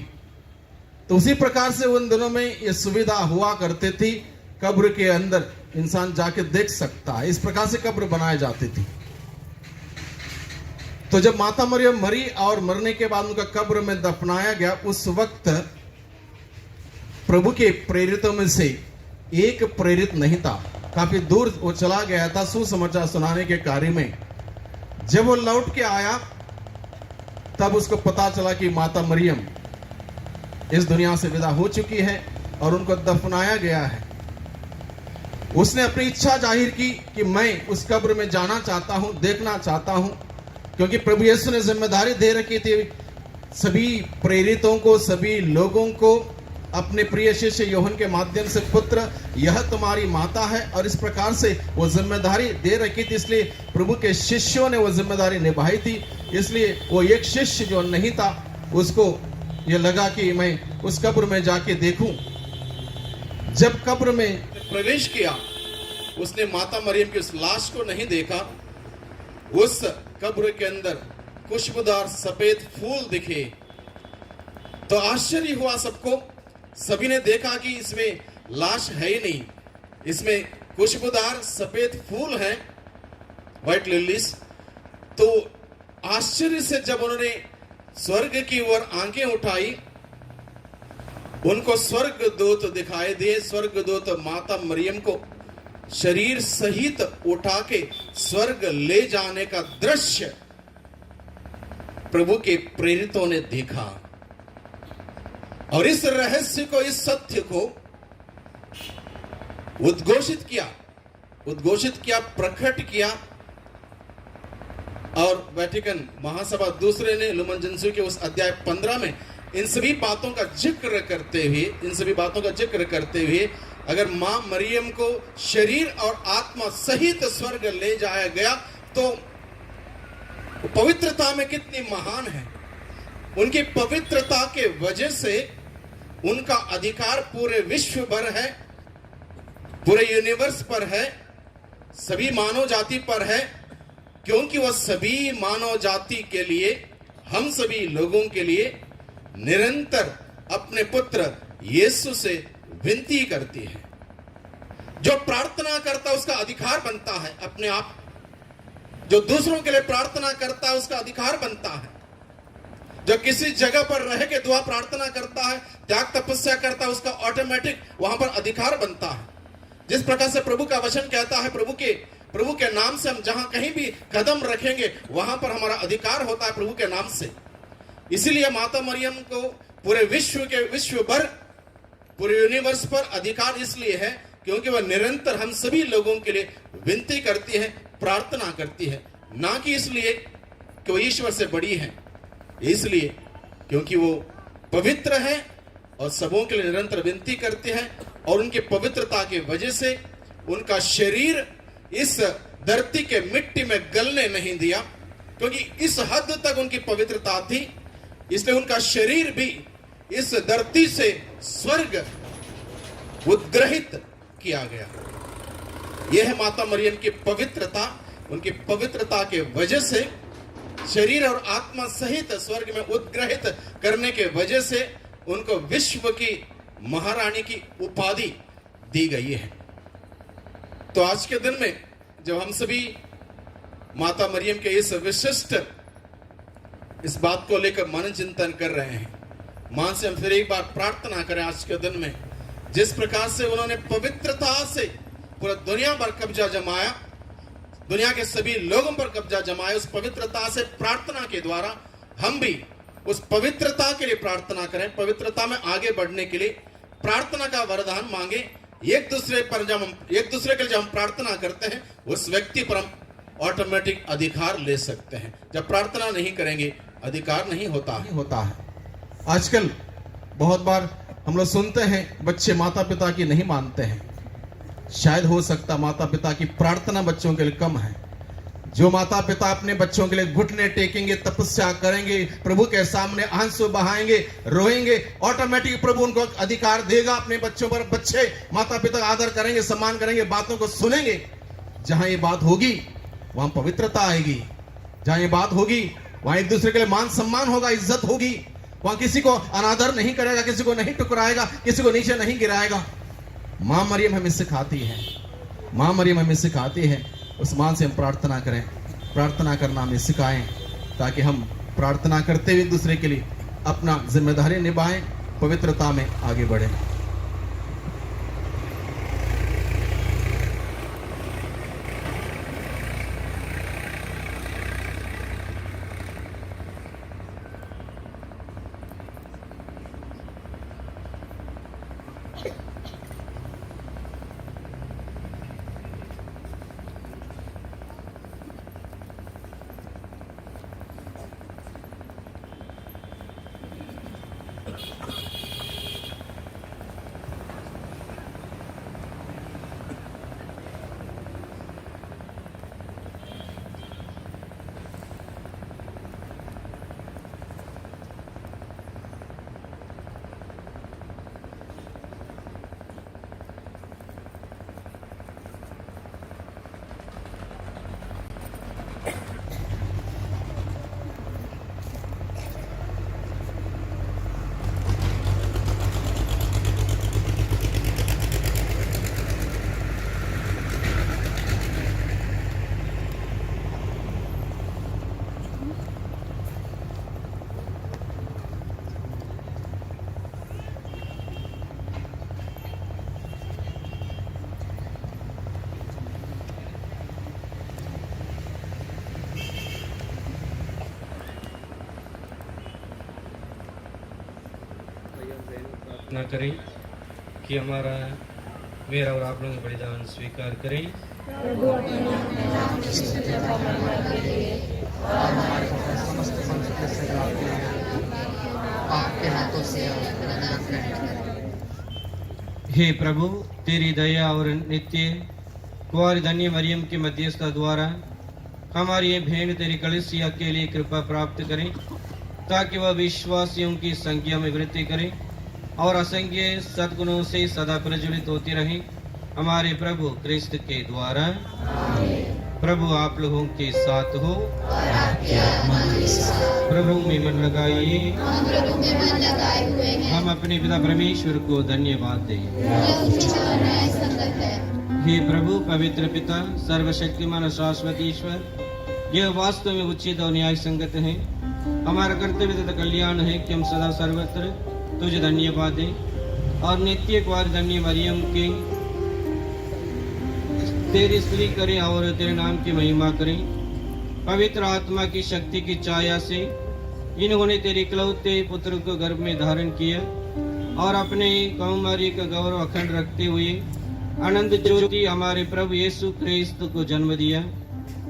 तो उसी प्रकार से उन दिनों में ये सुविधा हुआ करती थी, कब्र के अंदर इंसान जाके देख सकता है। इस प्रकार से कब्र बनाए जाती थी। तो जब माता मरियम मरी और मरने के बाद उनका कब्र में दफनाया गया, उस वक्त प्रभु के प्रेरितों में से एक प्रेरित नहीं था, काफी दूर वो चला गया था सुसमाचार सुनाने के कार्य में। जब वो लौट के आया तब उसको पता चला कि माता मरियम इस दुनिया से विदा हो चुकी है और उनको दफनाया गया है। उसने अपनी इच्छा जाहिर की कि मैं उस कब्र में जाना चाहता हूं, देखना चाहता हूं, क्योंकि प्रभु यीशु ने जिम्मेदारी दे रखी थी सभी प्रेरितों को, सभी लोगों को, अपने प्रिय शिष्य यूहन्ना के माध्यम से, पुत्र यह तुम्हारी माता है। और इस प्रकार से वो जिम्मेदारी दे रखी थी, इसलिए प्रभु के शिष्यों ने वो जिम्मेदारी निभाई थी। इसलिए वो एक शिष्य जो नहीं था, उसको ये लगा कि मैं उस कब्र में जाके देखूं। जब कब्र में प्रवेश किया, उसने माता मरियम की उस लाश को नहीं देखा। उस कब्र के अंदर खुशबूदार सफेद फूल दिखे तो आश्चर्य हुआ सबको। सभी ने देखा कि इसमें लाश है ही नहीं, इसमें खुशबूदार सफेद फूल हैं, व्हाइट लिलीज। तो आश्चर्य से जब उन्होंने स्वर्ग की ओर आंखें उठाई, उनको स्वर्गदूत दिखाई दिए। स्वर्गदूत माता मरियम को शरीर सहित उठा के स्वर्ग ले जाने का दृश्य प्रभु के प्रेरितों ने देखा और इस रहस्य को, इस सत्य को उद्घोषित किया, प्रकट किया। और वेटिकन महासभा दूसरे ने लुमन जेन्सुई के उस अध्याय 15 में इन सभी बातों का जिक्र करते हुए अगर मां मरियम को शरीर और आत्मा सहित स्वर्ग ले जाया गया तो पवित्रता में कितनी महान है। उनकी पवित्रता के वजह से उनका अधिकार पूरे विश्व पर है, पूरे यूनिवर्स पर है, सभी मानव जाति पर है, क्योंकि वह सभी मानव जाति के लिए, हम सभी लोगों के लिए निरंतर अपने पुत्र यीशु से विनती करती है। जो प्रार्थना करता है उसका अधिकार बनता है अपने आप, जो दूसरों के लिए प्रार्थना करता है उसका अधिकार बनता है, जो किसी जगह पर रह के दुआ प्रार्थना करता है, त्याग तपस्या करता है, उसका ऑटोमेटिक वहां पर अधिकार बनता है। जिस प्रकार से प्रभु का वचन कहता है, प्रभु के नाम से हम जहां कहीं भी कदम रखेंगे वहां पर हमारा अधिकार होता है प्रभु के नाम से। इसीलिए माता मरियम को पूरे विश्व भर, पूरे यूनिवर्स पर अधिकार इसलिए है क्योंकि वह निरंतर हम सभी लोगों के लिए विनती करती है, प्रार्थना करती है, ना कि इसलिए कि वो ईश्वर से बड़ी है, इसलिए क्योंकि वो पवित्र है और सबों के लिए निरंतर विनती करती है। और उनकी पवित्रता की वजह से उनका शरीर इस धरती के मिट्टी में गलने नहीं दिया, क्योंकि इस हद तक उनकी पवित्रता थी, इसलिए उनका शरीर भी इस धरती से स्वर्ग उद्ग्रहित किया गया। यह है माता मरियम की पवित्रता। उनकी पवित्रता के वजह से शरीर और आत्मा सहित स्वर्ग में उद्ग्रहित करने के वजह से उनको विश्व की महारानी की उपाधि दी गई है। तो आज के दिन में जब हम सभी माता मरियम के इस विशिष्ट इस बात को लेकर मन चिंतन कर रहे हैं, मां से हम फिर एक बार प्रार्थना करें आज के दिन में, जिस प्रकार से उन्होंने पवित्रता से पूरा दुनिया पर कब्जा जमाया, दुनिया के सभी लोगों पर कब्जा जमाए, उस पवित्रता से प्रार्थना के द्वारा हम भी उस पवित्रता के लिए प्रार्थना करें, पवित्रता में आगे बढ़ने के लिए प्रार्थना का वरदान मांगे। एक दूसरे के लिए जब हम प्रार्थना करते हैं, उस व्यक्ति पर हम ऑटोमेटिक अधिकार ले सकते हैं। जब प्रार्थना नहीं करेंगे, अधिकार नहीं होता है। आजकल बहुत बार हम लोग सुनते हैं बच्चे माता पिता की नहीं मानते हैं। शायद हो सकता माता पिता की प्रार्थना बच्चों के लिए कम है। जो माता पिता अपने बच्चों के लिए घुटने टेकेंगे, तपस्या करेंगे, प्रभु के सामने आंसू बहाएंगे, रोएंगे, ऑटोमेटिक प्रभु उनको अधिकार देगा अपने बच्चों पर। बच्चे माता पिता का आदर करेंगे, सम्मान करेंगे, बातों को सुनेंगे। जहां ये बात होगी वहां पवित्रता आएगी। जहां ये बात होगी वहां एक दूसरे के लिए मान सम्मान होगा, इज्जत होगी। वहां किसी को अनादर नहीं करेगा, किसी को नहीं टुकराएगा, किसी को नीचे नहीं गिराएगा। मां मरियम हमें सिखाती है, मां मरियम हमें सिखाती है। उस मां से हम प्रार्थना करें, प्रार्थना करना हमें सिखाएं, ताकि हम प्रार्थना करते हुए एक दूसरे के लिए अपना जिम्मेदारी निभाएं, पवित्रता में आगे बढ़ें। प्रार्थना करें कि हमारा मेरा और आप लोगों का बलिदान स्वीकार करें। आपके हाथों से हे प्रभु, तेरी दया और नित्य कुंवारी धन्य मरियम की मध्यस्थता द्वारा हमारी ये भेंट तेरी कलीसिया के लिए कृपा प्राप्त करें, ताकि वह विश्वासियों की संख्या में वृद्धि करे और असंख्य सद्गुणों से सदा प्रज्वलित होती रहे। हमारे प्रभु क्रिस्त के द्वारा। प्रभु आप लोगों के साथ हो, प्रभु में मन लगाइए। हम अपने पिता परमेश्वर को धन्यवाद दें। हे प्रभु, पवित्र पिता, सर्वशक्तिमान और शाश्वत ईश्वर, यह वास्तव में उचित और न्याय संगत है। हमारा कर्तव्य तथा कल्याण है कि हम सदा सर्वत्र तुझे धन्यवाद दें और नित्य कुंवारी धन्य मरियम के तेरी स्तुति करें और तेरे नाम की महिमा करें। पवित्र आत्मा की शक्ति की छाया से इन्होंने तेरे इकलौते पुत्र को गर्भ में धारण किया और अपने कौमारी का गौरव अखंड रखते हुए अनंत ज्योति हमारे प्रभु यीशु क्रिस्त को जन्म दिया।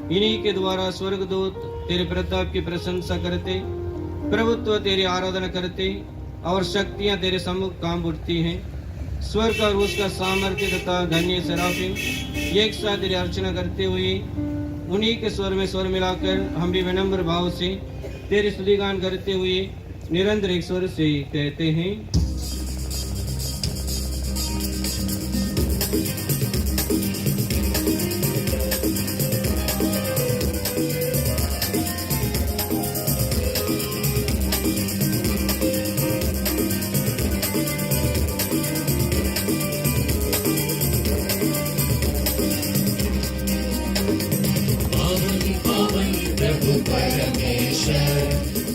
इन्हीं के द्वारा स्वर्गदूत तेरे प्रताप की प्रशंसा करते, प्रभुत्व तेरी आराधना करते और शक्तियां तेरे सम्मुख काम उठती हैं। स्वर्ग और उसका सामर्थ्य तथा धन्य सराफिन एक साथ तेरी अर्चना करते हुए उन्हीं के स्वर में स्वर मिलाकर हम भी विनम्र भाव से तेरी स्तुतिगान करते हुए निरंतर एक स्वर से कहते हैं।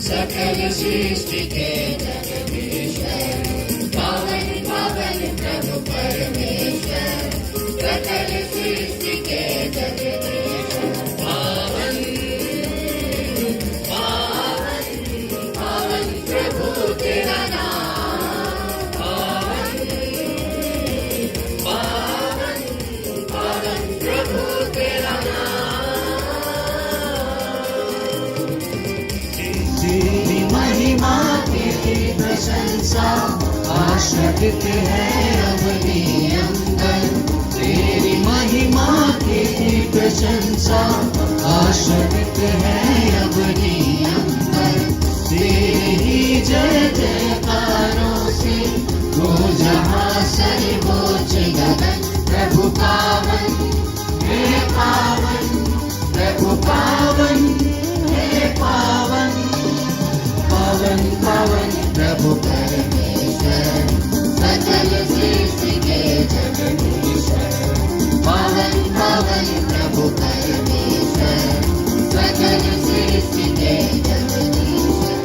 सकल सृष्टि के जगदीश्वर, पावन पावन प्रभु परमेश्वर, सकल सृष्टि के जगदीश्वर। आश्रित है अवनी अंबर, तेरी महिमा की प्रशंसा। आश्रित है अवनी अंबर, तेरी जय जयकारों से वो जहाँ सर्वोच्च गगन। प्रभु पावन हे पावन, प्रभु पावन हे पावन, पावन पावन प्रभु परमेश्वर, सकल सृष्टि के जगदीश्वर। पावन पावन प्रभु परमेश्वर, सकल सृष्टि के जगदीश्वर।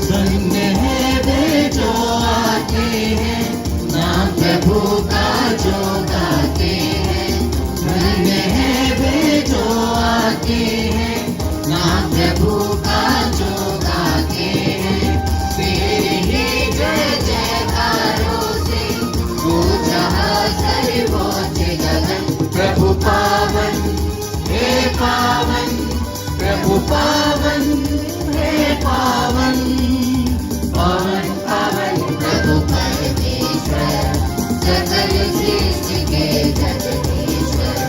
धन्य है वे जो आते हैं, नाम प्रभु का जो गाते हैं। धन्य है वे जो आते हैं, नाम प्रभु का जो गाते हैं। तेरे ही जय जयकारों से वो जहाँ सर्वोच्च गगन। प्रभु पावन हे पावन, प्रभु पावन हे पावन, पावन पावन प्रभु परमेश्वर, सकल सृष्टि के जगदीश्वर।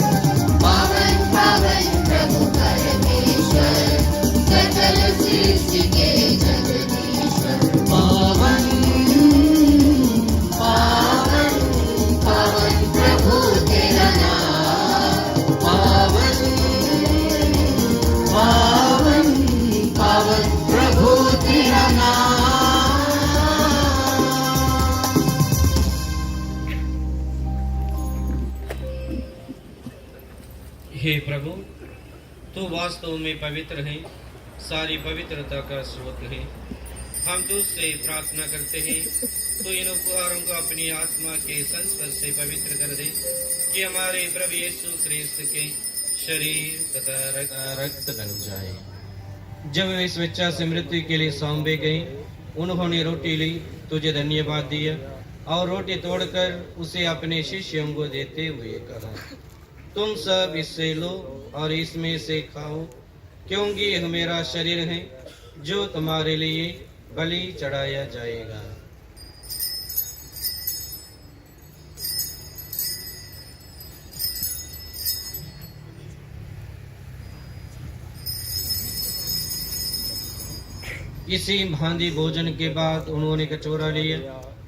पावन पावन प्रभु परमेश्वर, सकल सृष्टि के जगदीश्वर। पावन पावन पावन प्रभु तेरा नाम। पावन पावन पावन प्रभु तेरा नाम। हे प्रभु, तू वास्तव में पवित्र है, सारी पवित्रता का स्रोत है। हम तुझसे प्रार्थना करते हैं, तो इन उपहारों को अपनी आत्मा के संस्पर्श से पवित्र कर दे, कि हमारे प्रभु यीशु ख्रिस्त के शरीर तथा रक्त बन जाए। जब वे स्वेच्छा से मृत्यु के लिए सौंपे गए, उन्होंने रोटी ली, तुझे धन्यवाद दिया और रोटी तोड़कर उसे अपने शिष्यों को देते हुए कहा, तुम सब इससे लो और इसमें से खाओ, क्योंकि यह मेरा शरीर है जो तुम्हारे लिए बलि चढ़ाया जाएगा। इसी भांति भोजन के बाद उन्होंने कटोरा लिया,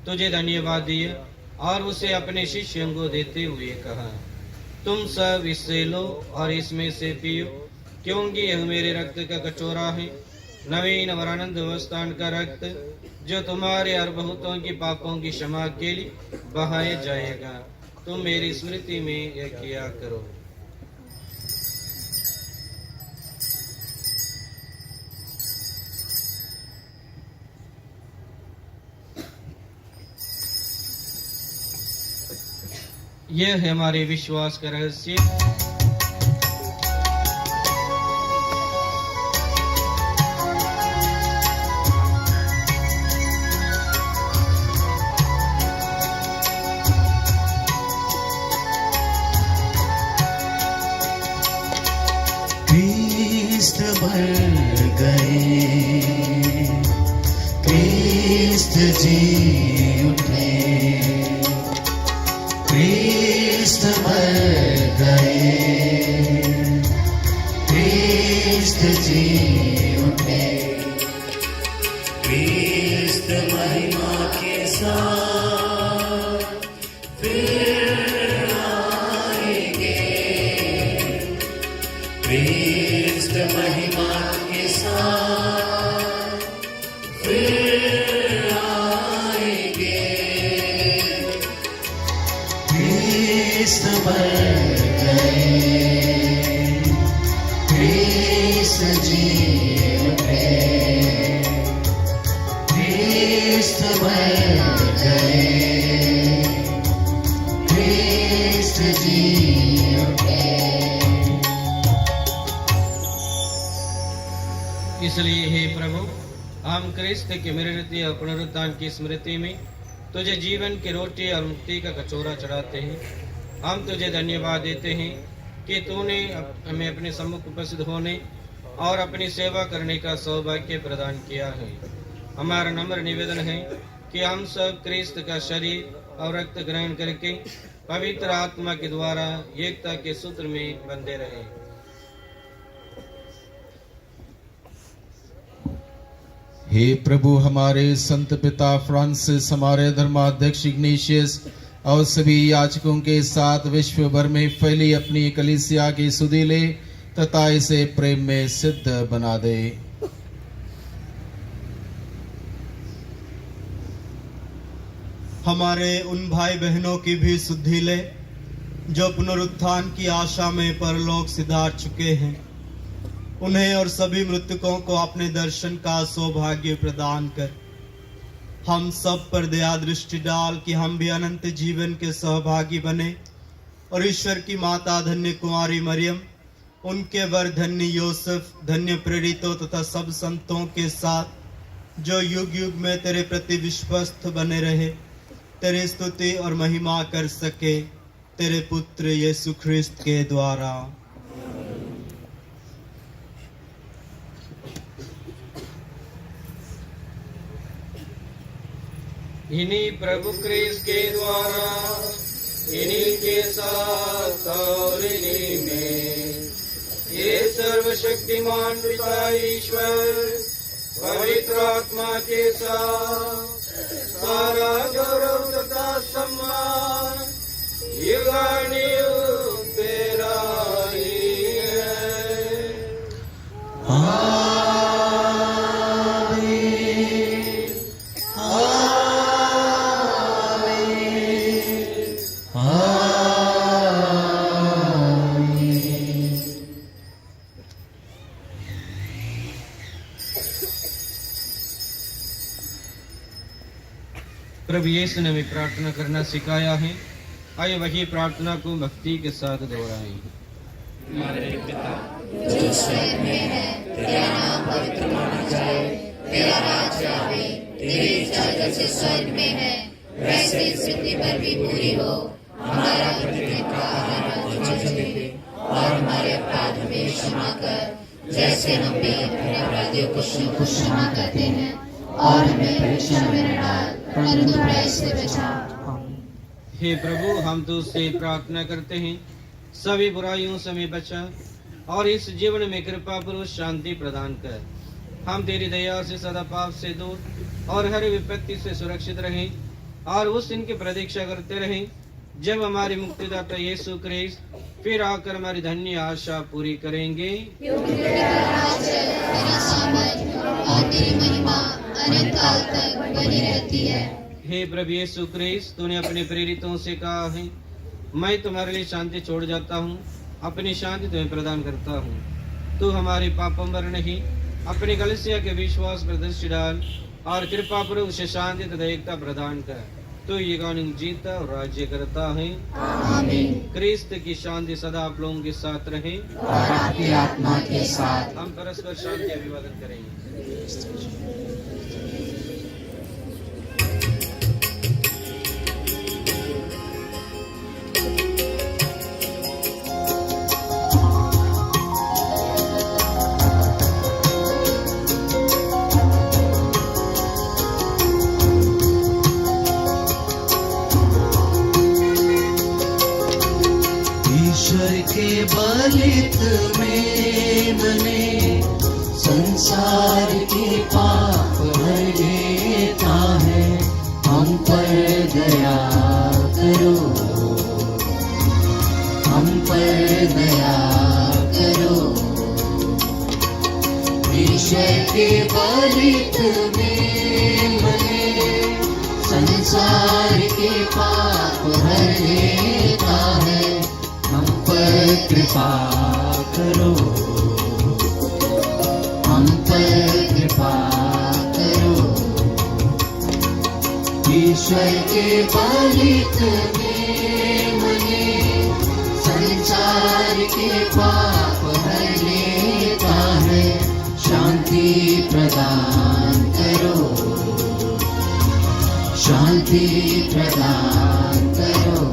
तुझे धन्यवाद दिया और उसे अपने शिष्यों को देते हुए कहा, तुम सब इससे लो और इसमें से पियो, क्योंकि यह मेरे रक्त का कटोरा है, नवीन और आनंद अवस्थान का रक्त, जो तुम्हारे और बहुतों की पापों की क्षमा के लिए बहाया जाएगा। तुम मेरी स्मृति में यह किया करो। यह है हमारे विश्वास का रहस्य। क्रिस्त भर गए, क्रिस्त जी उठे, क्रिस्त मर गए, क्रिस्त जी उठे। क्रिस्त महिमा के साथ फिर आएंगे, क्रिस्त महिमा के साथ फिर आएंगे। क्रिस्त मर गए, क्रिस्त जी उठे, क्रिस्त मर गए, क्रिस्त जी उठे। इसलिए हे प्रभु, हम क्रिस्त की मृत्यु और पुनरुत्थान की स्मृति में तुझे जीवन की रोटी और मुक्ति का कचोरा चढ़ाते हैं। हम तुझे धन्यवाद देते हैं कि तूने हमें अपने सम्मुख उपस्थित होने और अपनी सेवा करने का सौभाग्य प्रदान किया है। हमारा नम्र निवेदन है कि हम सब क्रिस्त का शरीर और रक्त ग्रहण करके पवित्र आत्मा के द्वारा एकता के सूत्र में बंधे रहे। हे प्रभु, हमारे संत पिता फ्रांसिस, हमारे धर्माध्यक्ष इग्नेशियस और सभी याजकों के साथ विश्व भर में फैली अपनी कलीसिया की सुधि ले तथा इसे प्रेम में सिद्ध बना दे। हमारे उन भाई बहनों की भी शुद्धि ले जो पुनरुत्थान की आशा में परलोक सिधार चुके हैं। उन्हें और सभी मृतकों को अपने दर्शन का सौभाग्य प्रदान कर। हम सब पर दया दृष्टि डाल कि हम भी अनंत जीवन के सहभागी बने और ईश्वर की माता धन्य कुमारी मरियम, उनके वर धन्य योसेफ, धन्य प्रेरितों तथा सब संतों के साथ जो युग युग में तेरे प्रति विश्वस्त बने रहे, तेरी स्तुति और महिमा कर सके, तेरे पुत्र यीशु ख्रिस्त के द्वारा। इन्हीं प्रभु क्रिस्त के द्वारा, इन्हीं के साथ और इन्हीं में ये सर्वशक्तिमान पिता ईश्वर पवित्र आत्मा के साथ सारा गौरव तथा सम्मान युगानुयुग तेरा ही है। प्रभु यीशु ने भी प्रार्थना करना सिखाया है। आइए वही प्रार्थना को भक्ति के साथ दोहराएं। हमारे पिता जो स्वर्ग में है, तेरा नाम पवित्र माना जाए, तेरा राज्य आवे, तेरी इच्छा जैसे स्वर्ग में है वैसे इस पृथ्वी पर भी पूरी हो। हमारा प्रतिदिन का आहार आज हमें दे और हमारे अपराध हमें क्षमा कर जैसे हम भी अपने अपराधियों को क्षमा करते हैं, और हमें परीक्षा में न डाल परंतु बुराई से बचा। हे प्रभु, हम तुझसे प्रार्थना करते हैं सभी बुराइयों से हमें बचा और इस जीवन में कृपा पूर्वक शांति प्रदान कर। हम तेरी दया से सदा पाप से दूर और हर विपत्ति से सुरक्षित रहें और उस दिन की प्रतीक्षा करते रहें जब हमारे मुक्तिदाता यीशु ख्रिस्त फिर आकर हमारी धन्य आशा पूरी करेंगे। और तेरी महिमा अनंत काल तक बनी रहती है। हे प्रभु यीशु ख्रिस्त, तूने अपने प्रेरितों से कहा है, मैं तुम्हारे लिए शांति छोड़ जाता हूँ, अपनी शांति तुम्हें प्रदान करता हूँ। तू हमारे पापों पर नहीं, अपनी कलीसिया के विश्वास पर दृष्टि डाल और कृपा पूर्वक उसे शांति तथा एकता प्रदान कर। तू ये कानून जीता और राज्य करता है। आमीन। क्रिस्त की शांति सदा आप लोगों के साथ रहे और आपकी आत्मा के साथ। हम परस्पर शांति अभिवादन करेंगे। ईश्वर के बलित में बने संसार के पाप भर लेता है, हम पर दया करो, हम पर दया करो। ईश्वर के बलित में बने संसार के पाप भर लेता है, हम पर कृपा करो, हम पर कृपा करो। ईश्वर के बलित में बने संसार के पाप हर लेता है, शांति प्रदान करो, शांति प्रदान करो।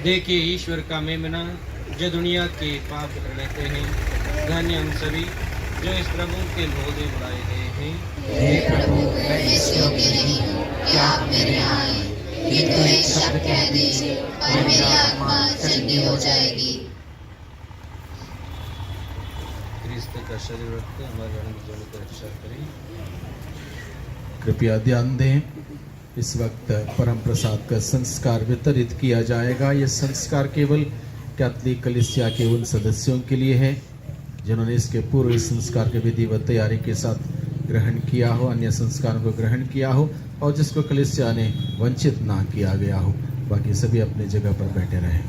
देखिए ईश्वर का मेमना जो दुनिया के पाप कर लेते हैं। धन्य हम सभी जो इस प्रभु के भोले बुलाए गए हैं। हे प्रभु, मैं इस योग्य नहीं हूँ कि आप मेरे आए, किंतु एक शब्द कह दीजिए और मेरी आत्मा चंगी हो जाएगी। क्रिस्त का शरीर रखकर हमारे रण जन की रक्षा करें। कृपया ध्यान दें, इस वक्त परम प्रसाद का संस्कार वितरित किया जाएगा। यह संस्कार केवल कैथोलिक कलीसिया के उन सदस्यों के लिए है जिन्होंने इसके पूर्व इस संस्कार के विधिवत तैयारी के साथ ग्रहण किया हो, अन्य संस्कारों को ग्रहण किया हो और जिसको कलीसिया ने वंचित ना किया गया हो। बाकी सभी अपनी जगह पर बैठे रहें।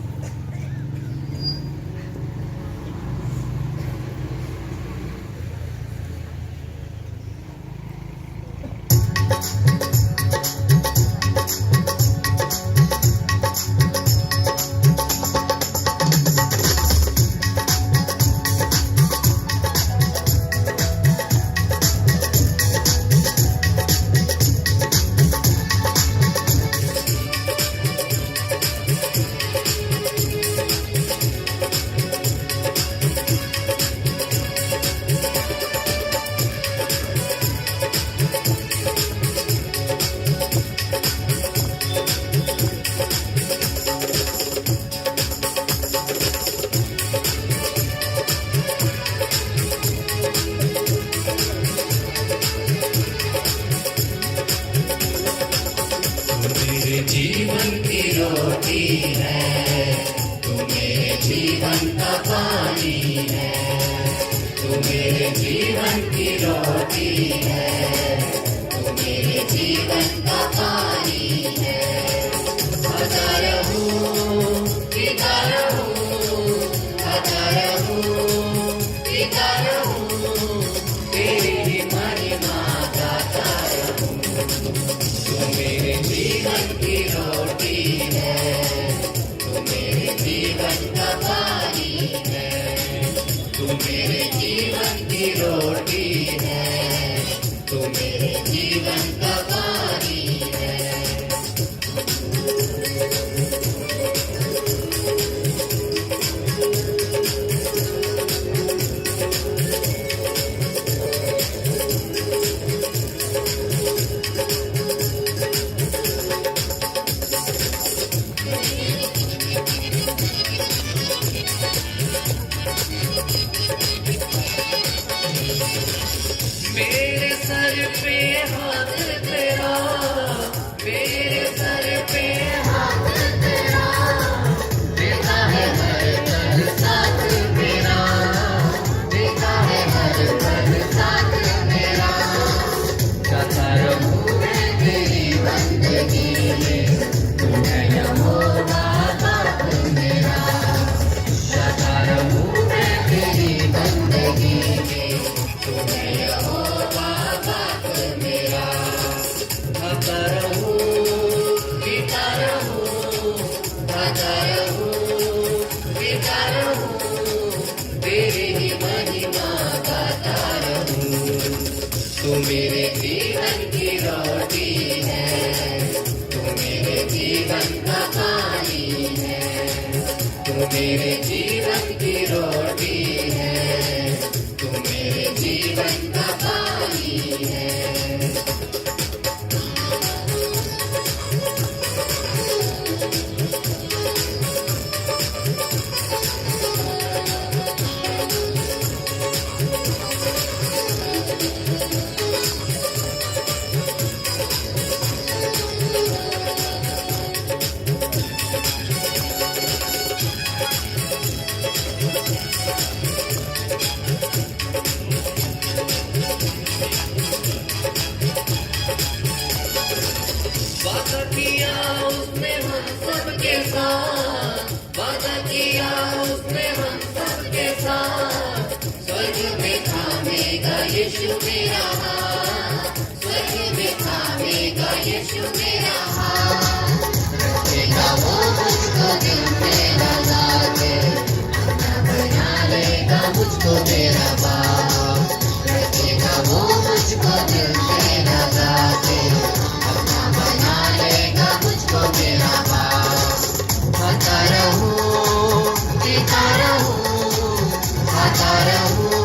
आता रहूं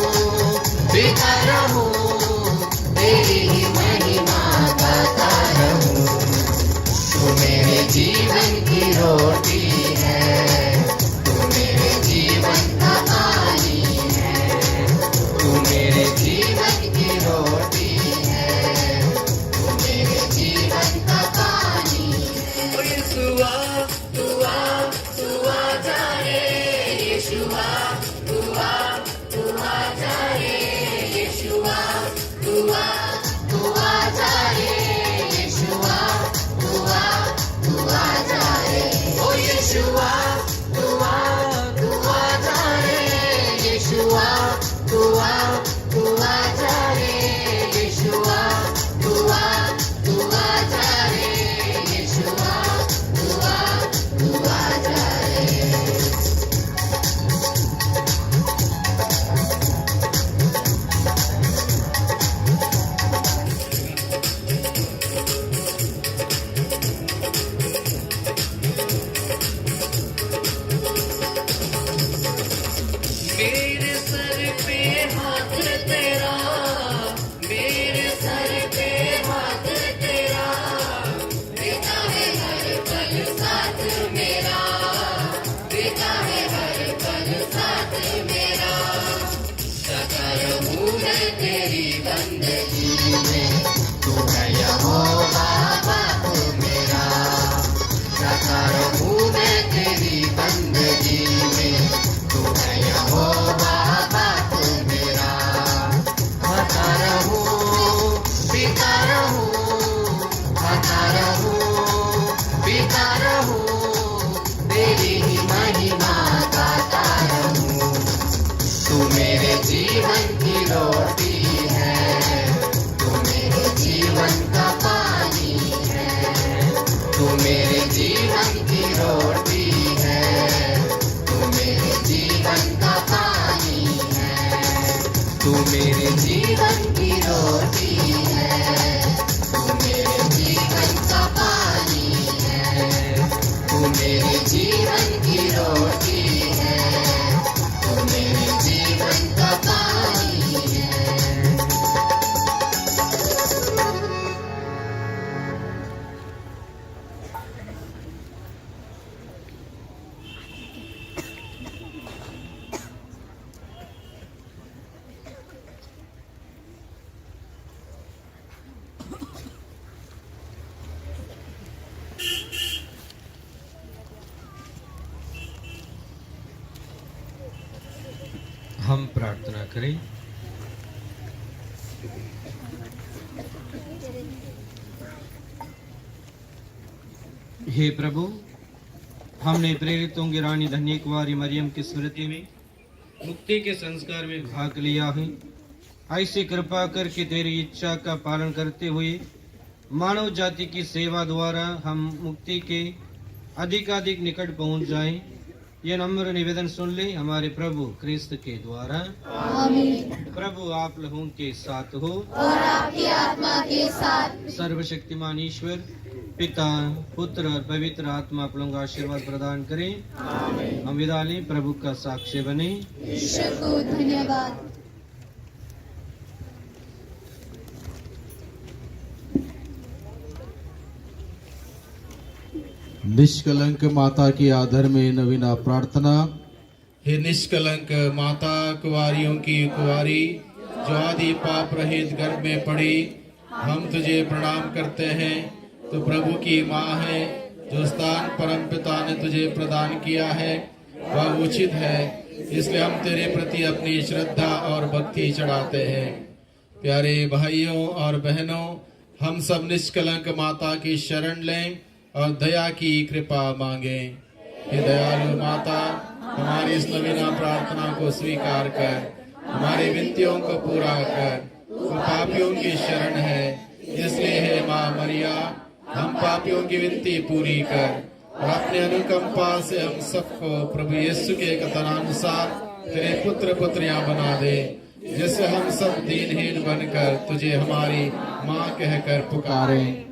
बंदगी में, तू है यहोवा बाप मेरा। गाता रहूं मैं तेरी बंदगी में, तू है यहोवा बाप मेरा। गाता रहूं पीता रहूं, गाता रहूं पीता रहूं, तेरी ही महिमा गाता रहूं। तू मेरे जीवन की रोटी है, तू मेरे जीवन का पानी है। तू मेरे जीवन की रोटी है, तू मेरे जीवन का पानी है। तू मेरे जीवन की रोटी है, तू मेरे जीवन का पानी है। तू मेरे जीवन की रोटी है, तू मेरे जीवन का पानी है। हम प्रार्थना करें। हे प्रभु, हमने प्रेरितों की रानी धन्य कुंवारी मरियम की स्मृति में मुक्ति के संस्कार में भाग लिया है। ऐसी कृपा करके तेरी इच्छा का पालन करते हुए मानव जाति की सेवा द्वारा हम मुक्ति के अधिकाधिक निकट पहुंच जाएं। यह नम्र निवेदन सुन ले हमारे प्रभु क्रिस्त के द्वारा। आमीन। प्रभु आप लोगों के साथ हो और आपकी आत्मा के साथ। सर्वशक्तिमान ईश्वर पिता पुत्र और पवित्र आत्मा आप लोगों को आशीर्वाद प्रदान करें। आमीन। हम विदा लें, प्रभु का साक्ष्य बने। ईश्वर को धन्यवाद। निष्कलंक माता की आदर में नवीना प्रार्थना। हे निष्कलंक माता कुंवारियों की कुंवारी, जो आदि पाप रहित गर्भ में पड़ी, हम तुझे प्रणाम करते हैं। तू प्रभु की माँ है। जो स्थान परम पिता ने तुझे प्रदान किया है वह उचित है, इसलिए हम तेरे प्रति अपनी श्रद्धा और भक्ति चढ़ाते हैं। प्यारे भाइयों और बहनों, हम सब निष्कलंक माता की शरण लें और दया की कृपा मांगे। हे दयालु माता, हमारी इस नवीना प्रार्थना को स्वीकार कर, हमारी विनतियों को पूरा कर। तू पापियों की शरण है, इसलिए हे माँ मरिया, हम पापियों की विनती पूरी कर और अपने अनुकंपा से हम सबको प्रभु यीशु के कथनानुसार तेरे पुत्र पुत्रियां बना दे, जिससे हम सब दीनहीन बनकर तुझे हमारी माँ कहकर पुकारें।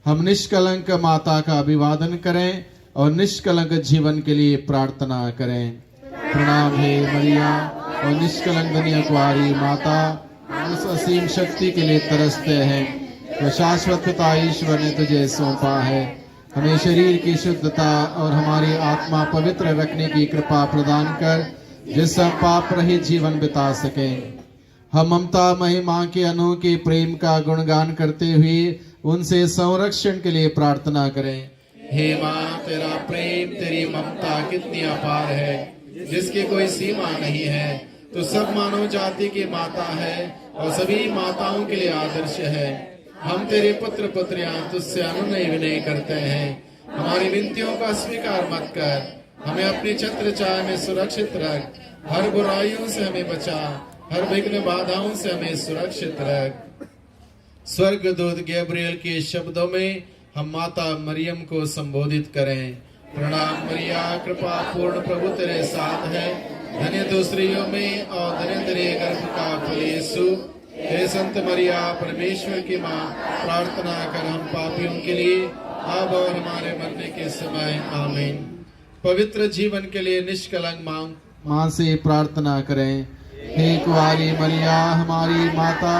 हम निष्कलंक माता का अभिवादन करें और निष्कलंक जीवन के लिए प्रार्थना करें। प्रणाम हे मरिया और निष्कलंक धन्य कुंवारी माता, हम उस असीम शक्ति के लिए तरसते हैं जो शाश्वत पिता ईश्वर ने तुझे सौंपा है। हमें शरीर की शुद्धता और हमारी आत्मा पवित्र रखने की कृपा प्रदान कर, जिससे हम पाप रहित जीवन बिता सकें। हम ममता महिमा के अनोखे प्रेम का गुणगान करते हुए उनसे संरक्षण के लिए प्रार्थना करें। हे माँ, तेरा प्रेम तेरी ममता कितनी अपार है, जिसकी कोई सीमा नहीं है। तो सब मानव जाति की माता है और सभी माताओं के लिए आदर्श है। हम तेरे पुत्र पुत्रियां तुझसे अनुनय विनय करते हैं। हमारी विनतियों का स्वीकार मत कर, हमें अपनी छत्र छाया में सुरक्षित रख। हर बुराइयों से हमें बचा, हर विघ्न बाधाओं से हमें सुरक्षित रख। स्वर्गदूत गैब्रियल के शब्दों में हम माता मरियम को संबोधित करें। प्रणाम मरिया, कृपा पूर्ण प्रभु तेरे साथ है। धन्य तू स्त्रियों में और धन्य तेरे गर्भ का फल यीशु। हे संत मरिया, परमेश्वर की माँ, प्रार्थना कर हम पापियों के लिए अब और हमारे मरने के समय। आमीन। पवित्र जीवन के लिए निष्कलंक माँ से प्रार्थना करें। हे कुंवारी मरिया, हमारी माता,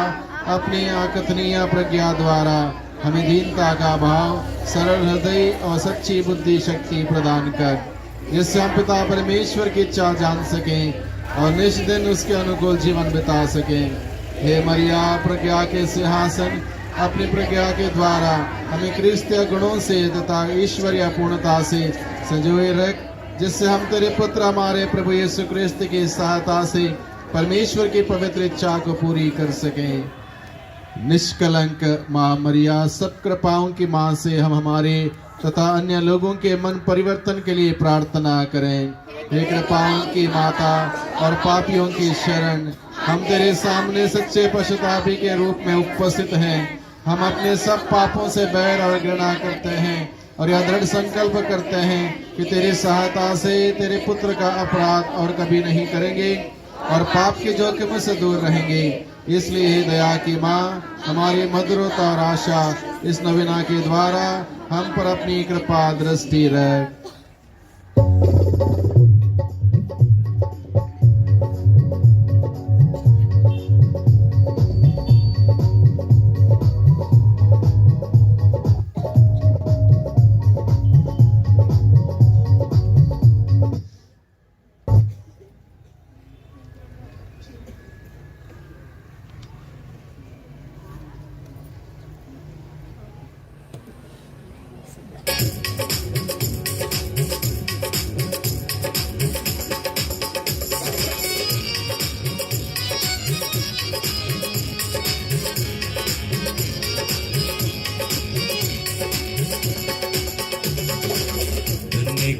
अपनी अकथनीय प्रज्ञा द्वारा हमें दीनता का भाव, सरल हृदय और सच्ची बुद्धि शक्ति प्रदान कर, जिससे हम पिता परमेश्वर की इच्छा जान सकें और निष्दिन उसके अनुकूल जीवन बिता सकें। हे मरिया प्रज्ञा के सिंहासन, अपनी प्रज्ञा के द्वारा हमें क्रिस्तीय गुणों से तथा ईश्वरीय पूर्णता से संजोए रख, जिससे हम तेरे पुत्र हमारे प्रभु यीशु क्रिस्त की सहायता से परमेश्वर की पवित्र इच्छा को पूरी कर सकें। निष्कलंक माँ मरिया, सब कृपाओं की माँ से हम हमारे तथा अन्य लोगों के मन परिवर्तन के लिए प्रार्थना करें। हे कृपाओं की माता और पापियों की शरण, हम तेरे सामने सच्चे पश्चातापी के रूप में उपस्थित हैं। हम अपने सब पापों से बैर और घृणा करते हैं और यह दृढ़ संकल्प करते हैं कि तेरी सहायता से तेरे पुत्र का अपराध और कभी नहीं करेंगे और पाप के जोखिम से दूर रहेंगे। इसलिए हे दया की माँ, हमारी मधुरता और आशा इस नवीना के द्वारा हम पर अपनी कृपा दृष्टि रख।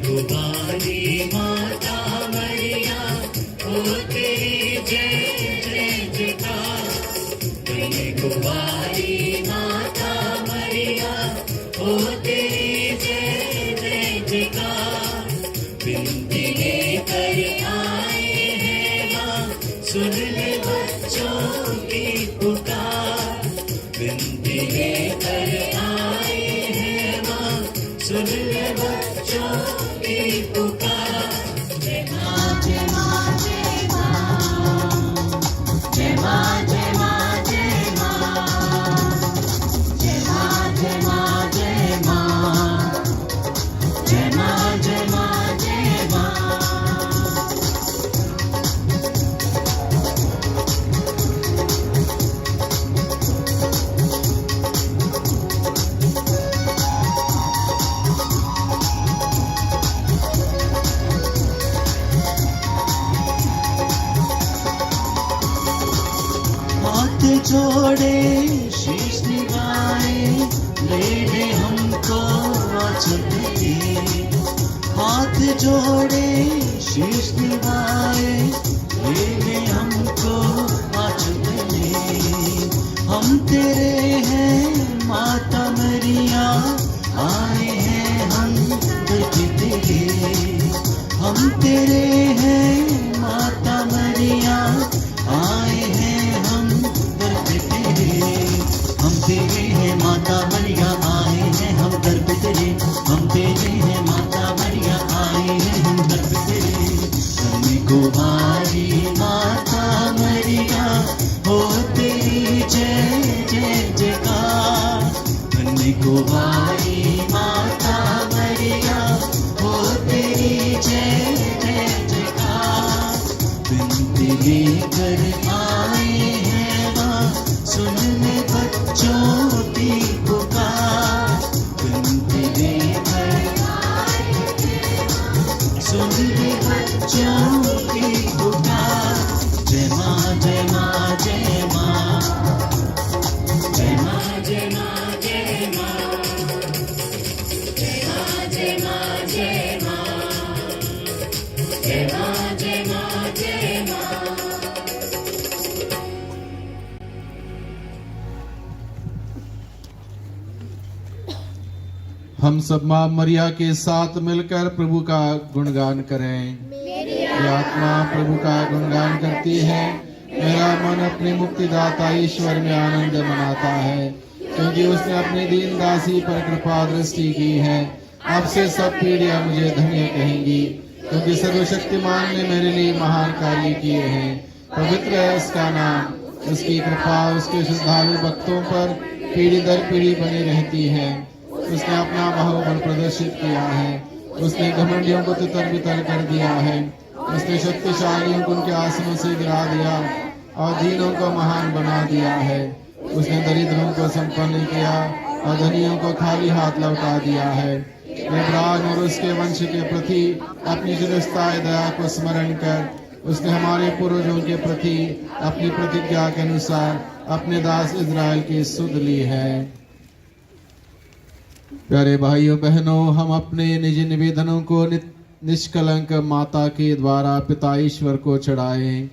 कुवारी माता मरिया, ओ तेरी जय जय जयकार। धन्य कुवारी माता मरिया, ओ तेरी जय जय जयकार। विनती लेकर आए हैं माँ, सुन ले बच्चों की पुकार। विनती लेकर आए हैं माँ, सुन ले बच्चों की पुकार। जय माँ जय माँ जय माँ, जय माँ जय माँ जय माँ, जय माँ जय माँ जय माँ, जय माँ जय माँ जय माँ। जोड़े शीश निभाए, ले ले हमको आचुके। हाथ जोड़े शीश निभाए, ले ले हमको आचुके। हम तेरे हैं माता मरिया, आए हैं हम दर्द तेरे। हम तेरे हैं माता मरिया, आए हैं हम हम तेरे हैं माता मरिया, आए हैं हम दर पे तेरे। हम तेरे हैं माता मरिया, आए हैं हम दर पे तेरे। धन्य कुवारी माता मरिया, हो तेरी जय जय जयकार। धन्य कुवारी माता मरिया, हो तेरी जय जय जयकार। विनती लेकर आए हैं माँ, सुन ले बच्चों की पुकार। विनती लेकर आए हैं माँ, सुन ले बच्चों की पुकार। जय माँ जय माँ जय माँ, जय माँ जय माँ जय माँ, जय माँ जय माँ जय माँ, जय माँ जय माँ जय माँ। हम सब माँ मरिया के साथ मिलकर प्रभु का गुणगान करें। मेरी आत्मा प्रभु का गुणगान करती है, मेरा मन अपने मुक्तिदाता ईश्वर में आनंद मनाता है, क्योंकि उसने अपनी दीन दासी पर कृपा दृष्टि की है। अब से सब पीढ़ियां मुझे धन्य कहेंगी, क्योंकि सर्वशक्तिमान ने मेरे लिए महान कार्य किए हैं। पवित्र है उसका नाम, उसकी कृपा उसके श्रद्धालु भक्तों पर पीढ़ी दर पीढ़ी बनी रहती है। उसने अपना बाहुबल प्रदर्शित किया है, उसने घमंडियों को तितर बितर कर दिया है, उसने शक्तिशालियों को उनके आसनों से गिरा दिया। और दीनों को महान बना दिया है। उसने दरिद्रों को संपन्न किया और धनियों को खाली हाथ लौटा दिया है। इब्राहिम और उसके वंश के प्रति अपनी चिरस्थायी दया को स्मरण कर उसने हमारे पूर्वजों के प्रति अपनी प्रतिज्ञा के अनुसार अपने दास इज़राइल की सुध ली है। प्यारे भाइयों बहनों, हम अपने निज निवेदनों को निष्कलंक माता के द्वारा पिता ईश्वर को चढ़ाएं।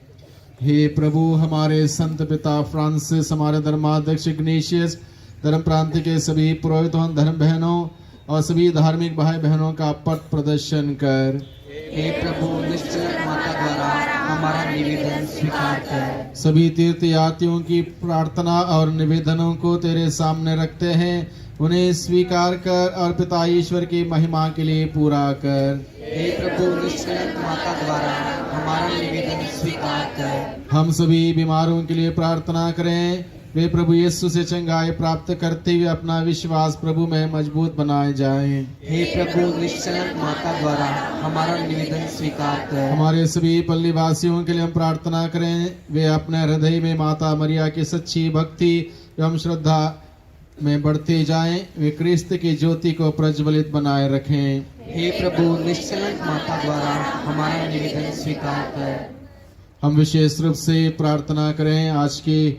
हे प्रभु, हमारे संत पिता फ्रांसिस, हमारे धर्माध्यक्ष इग्नेशियस, धर्म प्रांत के सभी पुरोहितों, धर्म बहनों और सभी धार्मिक भाई बहनों का पथ प्रदर्शन कर। हे प्रभु, निश्चल माता द्वारा हमारा निवेदन स्वीकार कर। सभी तीर्थयात्रियों की प्रार्थना और निवेदनों को तेरे सामने रखते हैं, उन्हें स्वीकार कर और पिता ईश्वर की महिमा के लिए पूरा कर। हे प्रभु, निश्चल माता द्वारा हमारा निवेदन स्वीकार कर। हम सभी बीमारों के लिए प्रार्थना करें, वे प्रभु यीशु से चंगाई प्राप्त करते हुए अपना विश्वास प्रभु में मजबूत बनाए जाएं। हे प्रभु, निश्चल माता द्वारा हमारा निवेदन स्वीकार कर। हमारे सभी पल्ली वासियों के लिए हम प्रार्थना करें, वे अपने हृदय में माता मरिया की सच्ची भक्ति एवं श्रद्धा में बढ़ते जाएं, वे क्रिस्त की ज्योति को प्रज्वलित बनाए रखें। हे प्रभु, निश्चल माता द्वारा हमारा निवेदन स्वीकार कर। हम विशेष रूप से प्रार्थना करें, आज के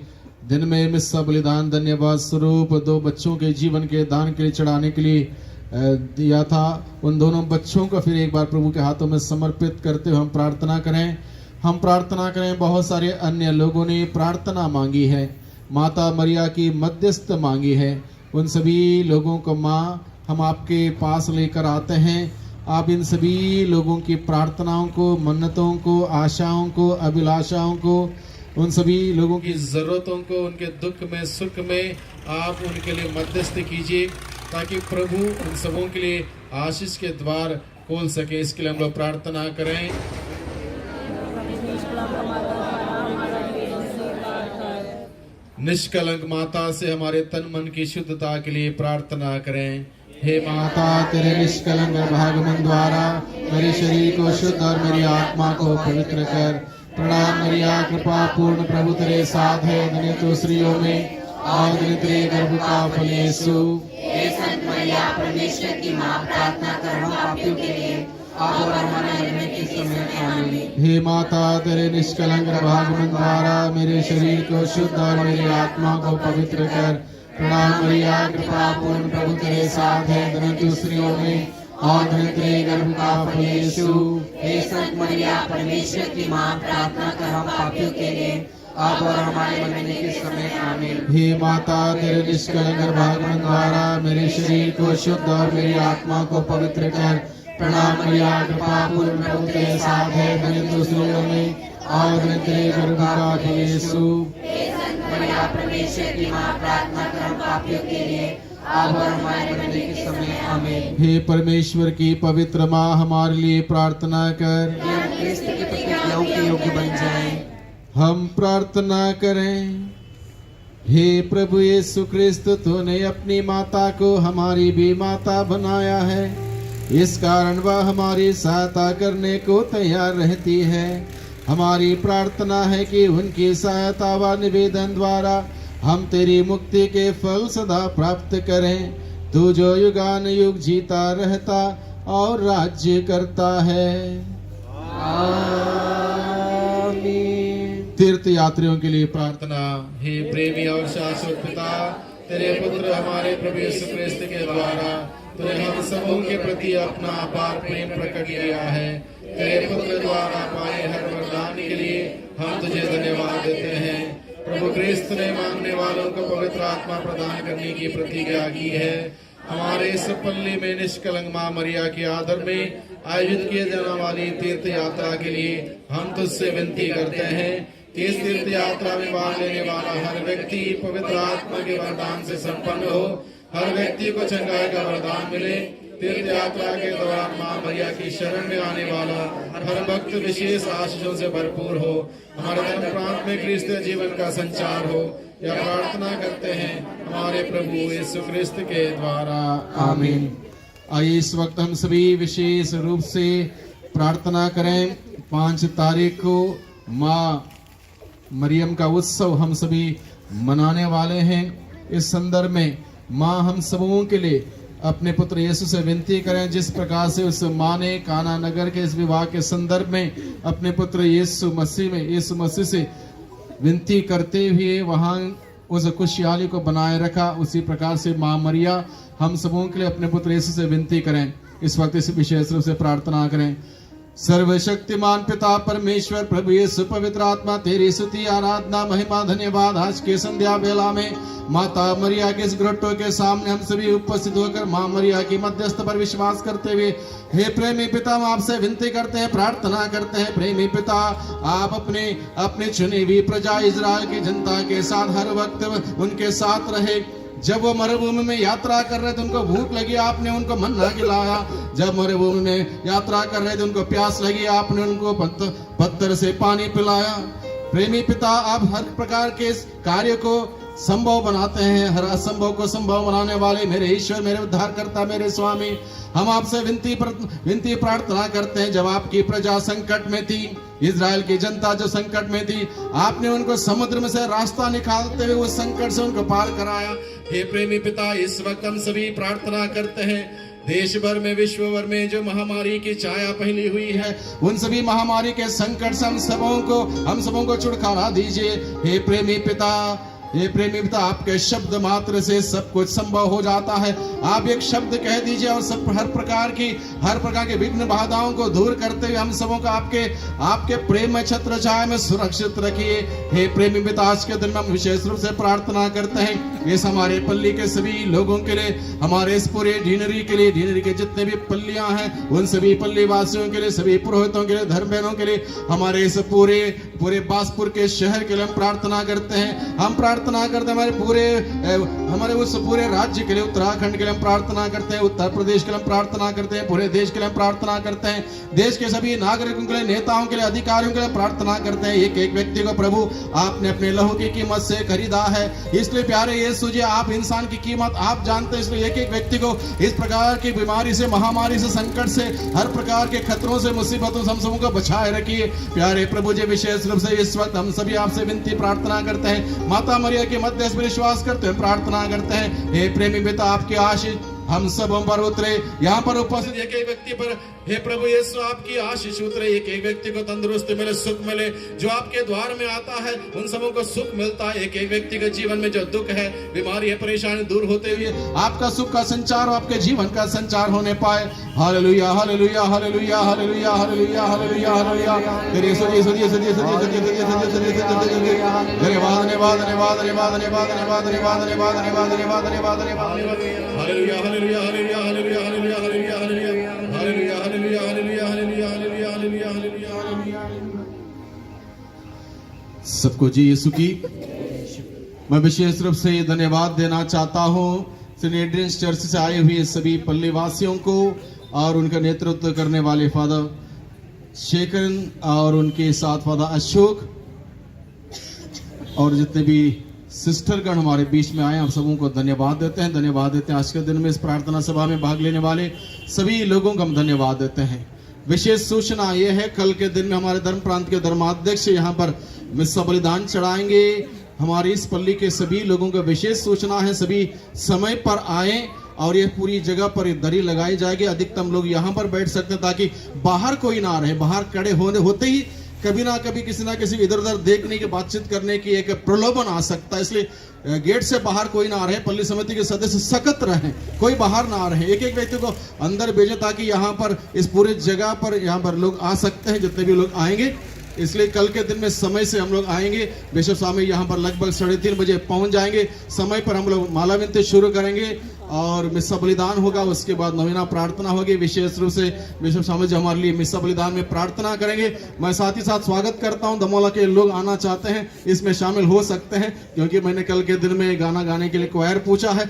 दिन में मिस्सा बलिदान धन्यवाद स्वरूप 2 बच्चों के जीवन के दान के लिए चढ़ाने के लिए दिया था। उन दोनों बच्चों को फिर एक बार प्रभु के हाथों में समर्पित करते हुए हम प्रार्थना करें। हम प्रार्थना करें, बहुत सारे अन्य लोगों ने प्रार्थना मांगी है, माता मरिया की मध्यस्थ मांगी है। उन सभी लोगों को माँ हम आपके पास लेकर आते हैं। आप इन सभी लोगों की प्रार्थनाओं को, मन्नतों को, आशाओं को, अभिलाषाओं को, उन सभी लोगों की जरूरतों को, उनके दुख में सुख में आप उनके लिए मध्यस्थ कीजिए, ताकि प्रभु उन सबों के लिए आशीष के द्वार खोल सके। इसके लिए हम लोग प्रार्थना करें। निष्कलंक माता से हमारे तन मन की शुद्धता के लिए प्रार्थना करें। हे माता, तेरे निष्कलंक भागमन द्वारा मेरे शरीर को शुद्ध और मेरी आत्मा को पवित्र कर। प्रणाम मरिया, कृपा पूर्ण प्रभु तेरे साथ है, धन्य तो स्त्रियों में और धन्य तेरे गर्भ का फल यीशु। हे संत मरिया, परमेश्वर की माँ, प्रार्थना कर हम पापियों के लिए अब और हमारे मरने के समय आमीन। हे माता, तेरे निष्कलंक भागमन द्वारा मेरे शरीर को शुद्ध और मेरी आत्मा को पवित्र कर। प्रणाम मरिया, कृपा पूर्ण प्रभु तेरे साथ है, धन्य तो स्त्रियों में और धन्य तेरे गर्भ का फल यीशु। हे संत मरिया, परमेश्वर की माँ, प्रार्थना कर हम पापियों के लिए अब और हमारे मरने के समय आमीन। हे माता, तेरे निष्कलंक भागमन द्वारा मेरे शरीर को शुद्ध और मेरी आत्मा को पवित्र कर। प्रणाम मरिया, कृपा पूर्ण प्रभु तेरे साथ है, धन्य तो स्त्रियों में और धन्य तेरे गर्भ का फल यीशु। हे संत मरिया, परमेश्वर की माँ, प्रार्थना कर हम पापियों के लिए अब और हमारे मरने के समय आमीन। हे परमेश्वर की पवित्र माँ, हमारे लिए प्रार्थना कर। हम क्रिस्त की प्रतिज्ञाओं के योग्य बन जाएं। हम प्रार्थना करें। हे प्रभु यीशु क्रिस्त, तूने अपनी माता को हमारी भी माता बनाया है, इस कारण वह हमारी सहायता करने को तैयार रहती है। हमारी प्रार्थना है कि उनकी सहायता व निवेदन द्वारा हम तेरी मुक्ति के फल सदा प्राप्त करें। तू जो युगान युग जीता रहता और राज्य करता है। आमीन। तीर्थ यात्रियों के लिए प्रार्थना। हे प्रेमी और शाश्वत पिता, तेरे पुत्र हमारे प्रभु यीशु क्रिस्त के द्वारा तूने हम सबों के प्रति अपना अपार प्रेम प्रकट किया है। तेरे पुत्र द्वारा पाए हर वरदान के लिए हम तुझे धन्यवाद देते हैं। प्रभु क्रिस्त ने मांगने वालों को पवित्र आत्मा प्रदान करने की प्रतिज्ञा की है। हमारे इस पल्ली में निष्कलंक मां मरिया के आदर में आयोजित किए जाने वाली तीर्थ यात्रा के लिए हम तुझसे विनती करते हैं कि इस तीर्थ यात्रा में भाग लेने वाला हर व्यक्ति पवित्र आत्मा के वरदान से संपन्न हो, हर व्यक्ति को चंगाई का वरदान मिले। तीर्थ यात्रा के दौरान मां मरिया की शरण में आने वाला हर भक्त विशेष आशीषों से भरपूर हो। हमारे धर्म प्रांत में क्रिस्त जीवन का संचार हो, यह प्रार्थना करते हैं हमारे प्रभु यीशु क्रिस्त के द्वारा, आमीन। आइए इस वक्त हम सभी विशेष रूप से प्रार्थना करें। 5 तारीख को माँ मरियम का उत्सव हम सभी मनाने वाले हैं। इस संदर्भ में माँ हम सबों के लिए अपने पुत्र यीशु से विनती करें, जिस प्रकार से उस माँ ने काना नगर के इस विवाह के संदर्भ में अपने पुत्र यीशु मसीह से विनती करते हुए वहाँ उस खुशहाली को बनाए रखा, उसी प्रकार से माँ मरिया हम सबों के लिए अपने पुत्र यीशु से विनती करें। इस वक्त इस विशेष रूप से प्रार्थना करें। सर्वशक्तिमान पिता परमेश्वर प्रभु यीशु पवित्र आत्मा तेरी स्तुति आराधना महिमा धन्यवाद आज के संध्या बेला में माता मरिया के इस ग्रट्टों के सामने हम सभी उपस्थित होकर माँ मरिया की मध्यस्थ पर विश्वास करते हुए हे प्रेमी पिता हम आपसे विनती करते हैं, प्रार्थना करते हैं। प्रेमी पिता आप अपने चुनी हुई प्रजा इजराइल की जनता के साथ हर वक्त उनके साथ रहे। जब वो मरुभूमि में यात्रा कर रहे थे उनको भूख लगी, आपने उनको मन्ना खिलाया। जब मरुभूमि में यात्रा कर रहे थे उनको प्यास लगी, आपने उनको पत्थर से पानी पिलाया। प्रेमी पिता आप हर प्रकार के कार्य को संभव बनाते हैं, हर असंभव को संभव बनाने वाले मेरे ईश्वर, मेरे उद्धारकर्ता, मेरे स्वामी, हम आपसे विनती प्रार्थना करते हैं। जब आपकी प्रजा संकट में थी, इजराइल की जनता जो संकट में थी, आपने उनको समुद्र में से रास्ता निकालते हुए उस संकट से उनको पार कराया। हे प्रेमी पिता इस वक्त हम सभी प्रार्थना करते हैं, देश भर में विश्व भर में जो महामारी की छाया फैली हुई है, उन सभी महामारी के संकट से हम सबों को छुटकारा दीजिए। हे प्रेमी पिता आपके शब्द मात्र से सब कुछ संभव हो जाता है। आप एक शब्द कह दीजिए और सब हर प्रकार की विघ्न बाधाओं को दूर करते हुए हम सबों को आपके प्रेम में छत्र छाया में सुरक्षित रखिए। हे प्रेमी पिता आज के दिन में हम विशेष रूप से प्रार्थना करते हैं इस हमारे पल्ली के सभी लोगों के लिए, हमारे इस पूरे ढीनरी के लिए, ढीनरी के जितने भी पल्लियां हैं उन सभी पल्ली वासियों के लिए, सभी पुरोहितों के लिए, धर्म बहनों के लिए, हमारे इस पूरे बासपुर के शहर के लिए हम प्रार्थना करते हैं। हम प्रार्थना करते हैं हमारे उस पूरे राज्य के लिए, उत्तराखंड के लिए हम प्रार्थना करते हैं, उत्तर प्रदेश के लिए हम प्रार्थना करते हैं, पूरे देश के लिए हम प्रार्थना करते हैं, देश के सभी नागरिकों के लिए, नेताओं के लिए, अधिकारियों के लिए प्रार्थना करते हैं। एक एक व्यक्ति को प्रभु आपने अपने लहू की कीमत से खरीदा है, इसलिए प्यारे यीशु जी आप इंसान की कीमत आप जानते हैं, इसलिए एक एक व्यक्ति को इस प्रकार की बीमारी से, महामारी से, संकट से, हर प्रकार के खतरों से, मुसीबतों से हम सबों को बचाए रखिए। प्यारे प्रभु जी विशेष रूप से इस वक्त हम सभी आपसे विनती प्रार्थना करते हैं, माता मरिया के मध्यस्थ पर विश्वास करते हैं, प्रार्थना करते हैं। हे प्रेमी पिता आपकी आशीष हम सब पर उतरे, यहाँ पर उपस्थित एक एक व्यक्ति पर हे प्रभु यीशु आपकी आशीष उतरे, एक एक व्यक्ति को तंदुरुस्ती मिले, सुख मिले। जो आपके द्वार में आता है उन सबों को सुख मिलता है। एक एक व्यक्ति के जीवन में जो दुख है, बीमारी है, परेशानी दूर होते हुए आपका सुख का संचार, आपके जीवन का संचार होने पाए। Hallelujah hallelujah hallelujah hallelujah hallelujah hallelujah hallelujah. तेरी स्तुति स्तुति स्तुति स्तुति स्तुति स्तुति धन्यवाद धन्यवाद धन्यवाद धन्यवाद धन्यवाद धन्यवाद धन्यवाद धन्यवाद धन्यवाद धन्यवाद धन्यवाद धन्यवाद। Hallelujah hallelujah hallelujah hallelujah hallelujah hallelujah hallelujah hallelujah hallelujah hallelujah hallelujah hallelujah hallelujah hallelujah. सबको जी यीशु की मैं विशेष रूप से धन्यवाद देना चाहता हूँ सेंट एड्रियंस चर्च से आए हुए सभी पल्ली वासियों को और उनका नेतृत्व करने वाले फादर शेखरन और उनके साथ फादर अशोक और जितने भी सिस्टरगण हमारे बीच में आए, हम सबों को धन्यवाद देते हैं। आज के दिन में इस प्रार्थना सभा में भाग लेने वाले सभी लोगों को हम धन्यवाद देते हैं। विशेष सूचना यह है, कल के दिन में हमारे धर्म प्रांत के धर्माध्यक्ष यहाँ पर मिस्सा बलिदान चढ़ाएंगे। हमारी इस पल्ली के सभी लोगों को विशेष सूचना है, सभी समय पर आए और ये पूरी जगह पर दरी लगाई जाएगी। अधिकतम लोग यहाँ पर बैठ सकते हैं ताकि बाहर कोई ना रहे। बाहर खड़े होते ही कभी ना कभी किसी ना किसी इधर उधर देखने की, बातचीत करने की एक प्रलोभन आ सकता है, इसलिए गेट से बाहर कोई ना रहे। पल्ली समिति के सदस्य सख्त रहें, कोई बाहर ना रहे, एक एक व्यक्ति को अंदर भेजें ताकि यहाँ पर इस पूरी जगह पर यहाँ पर लोग आ सकते हैं, जितने भी लोग आएंगे। इसलिए कल के दिन में समय से हम लोग आएंगे। बिशप स्वामी यहाँ पर लगभग 3:30 बजे पहुंच जाएंगे। समय पर हम लोग माला विनती शुरू करेंगे और मिस्सा बलिदान होगा, उसके बाद नवीना प्रार्थना होगी। विशेष रूप से बिशप स्वामी जी हमारे लिए मिस्सा बलिदान में प्रार्थना करेंगे। मैं साथ ही साथ स्वागत करता हूं, दमोला के लोग आना चाहते हैं इसमें शामिल हो सकते हैं, क्योंकि मैंने कल के दिन में गाना गाने के लिए क्वायर पूछा है।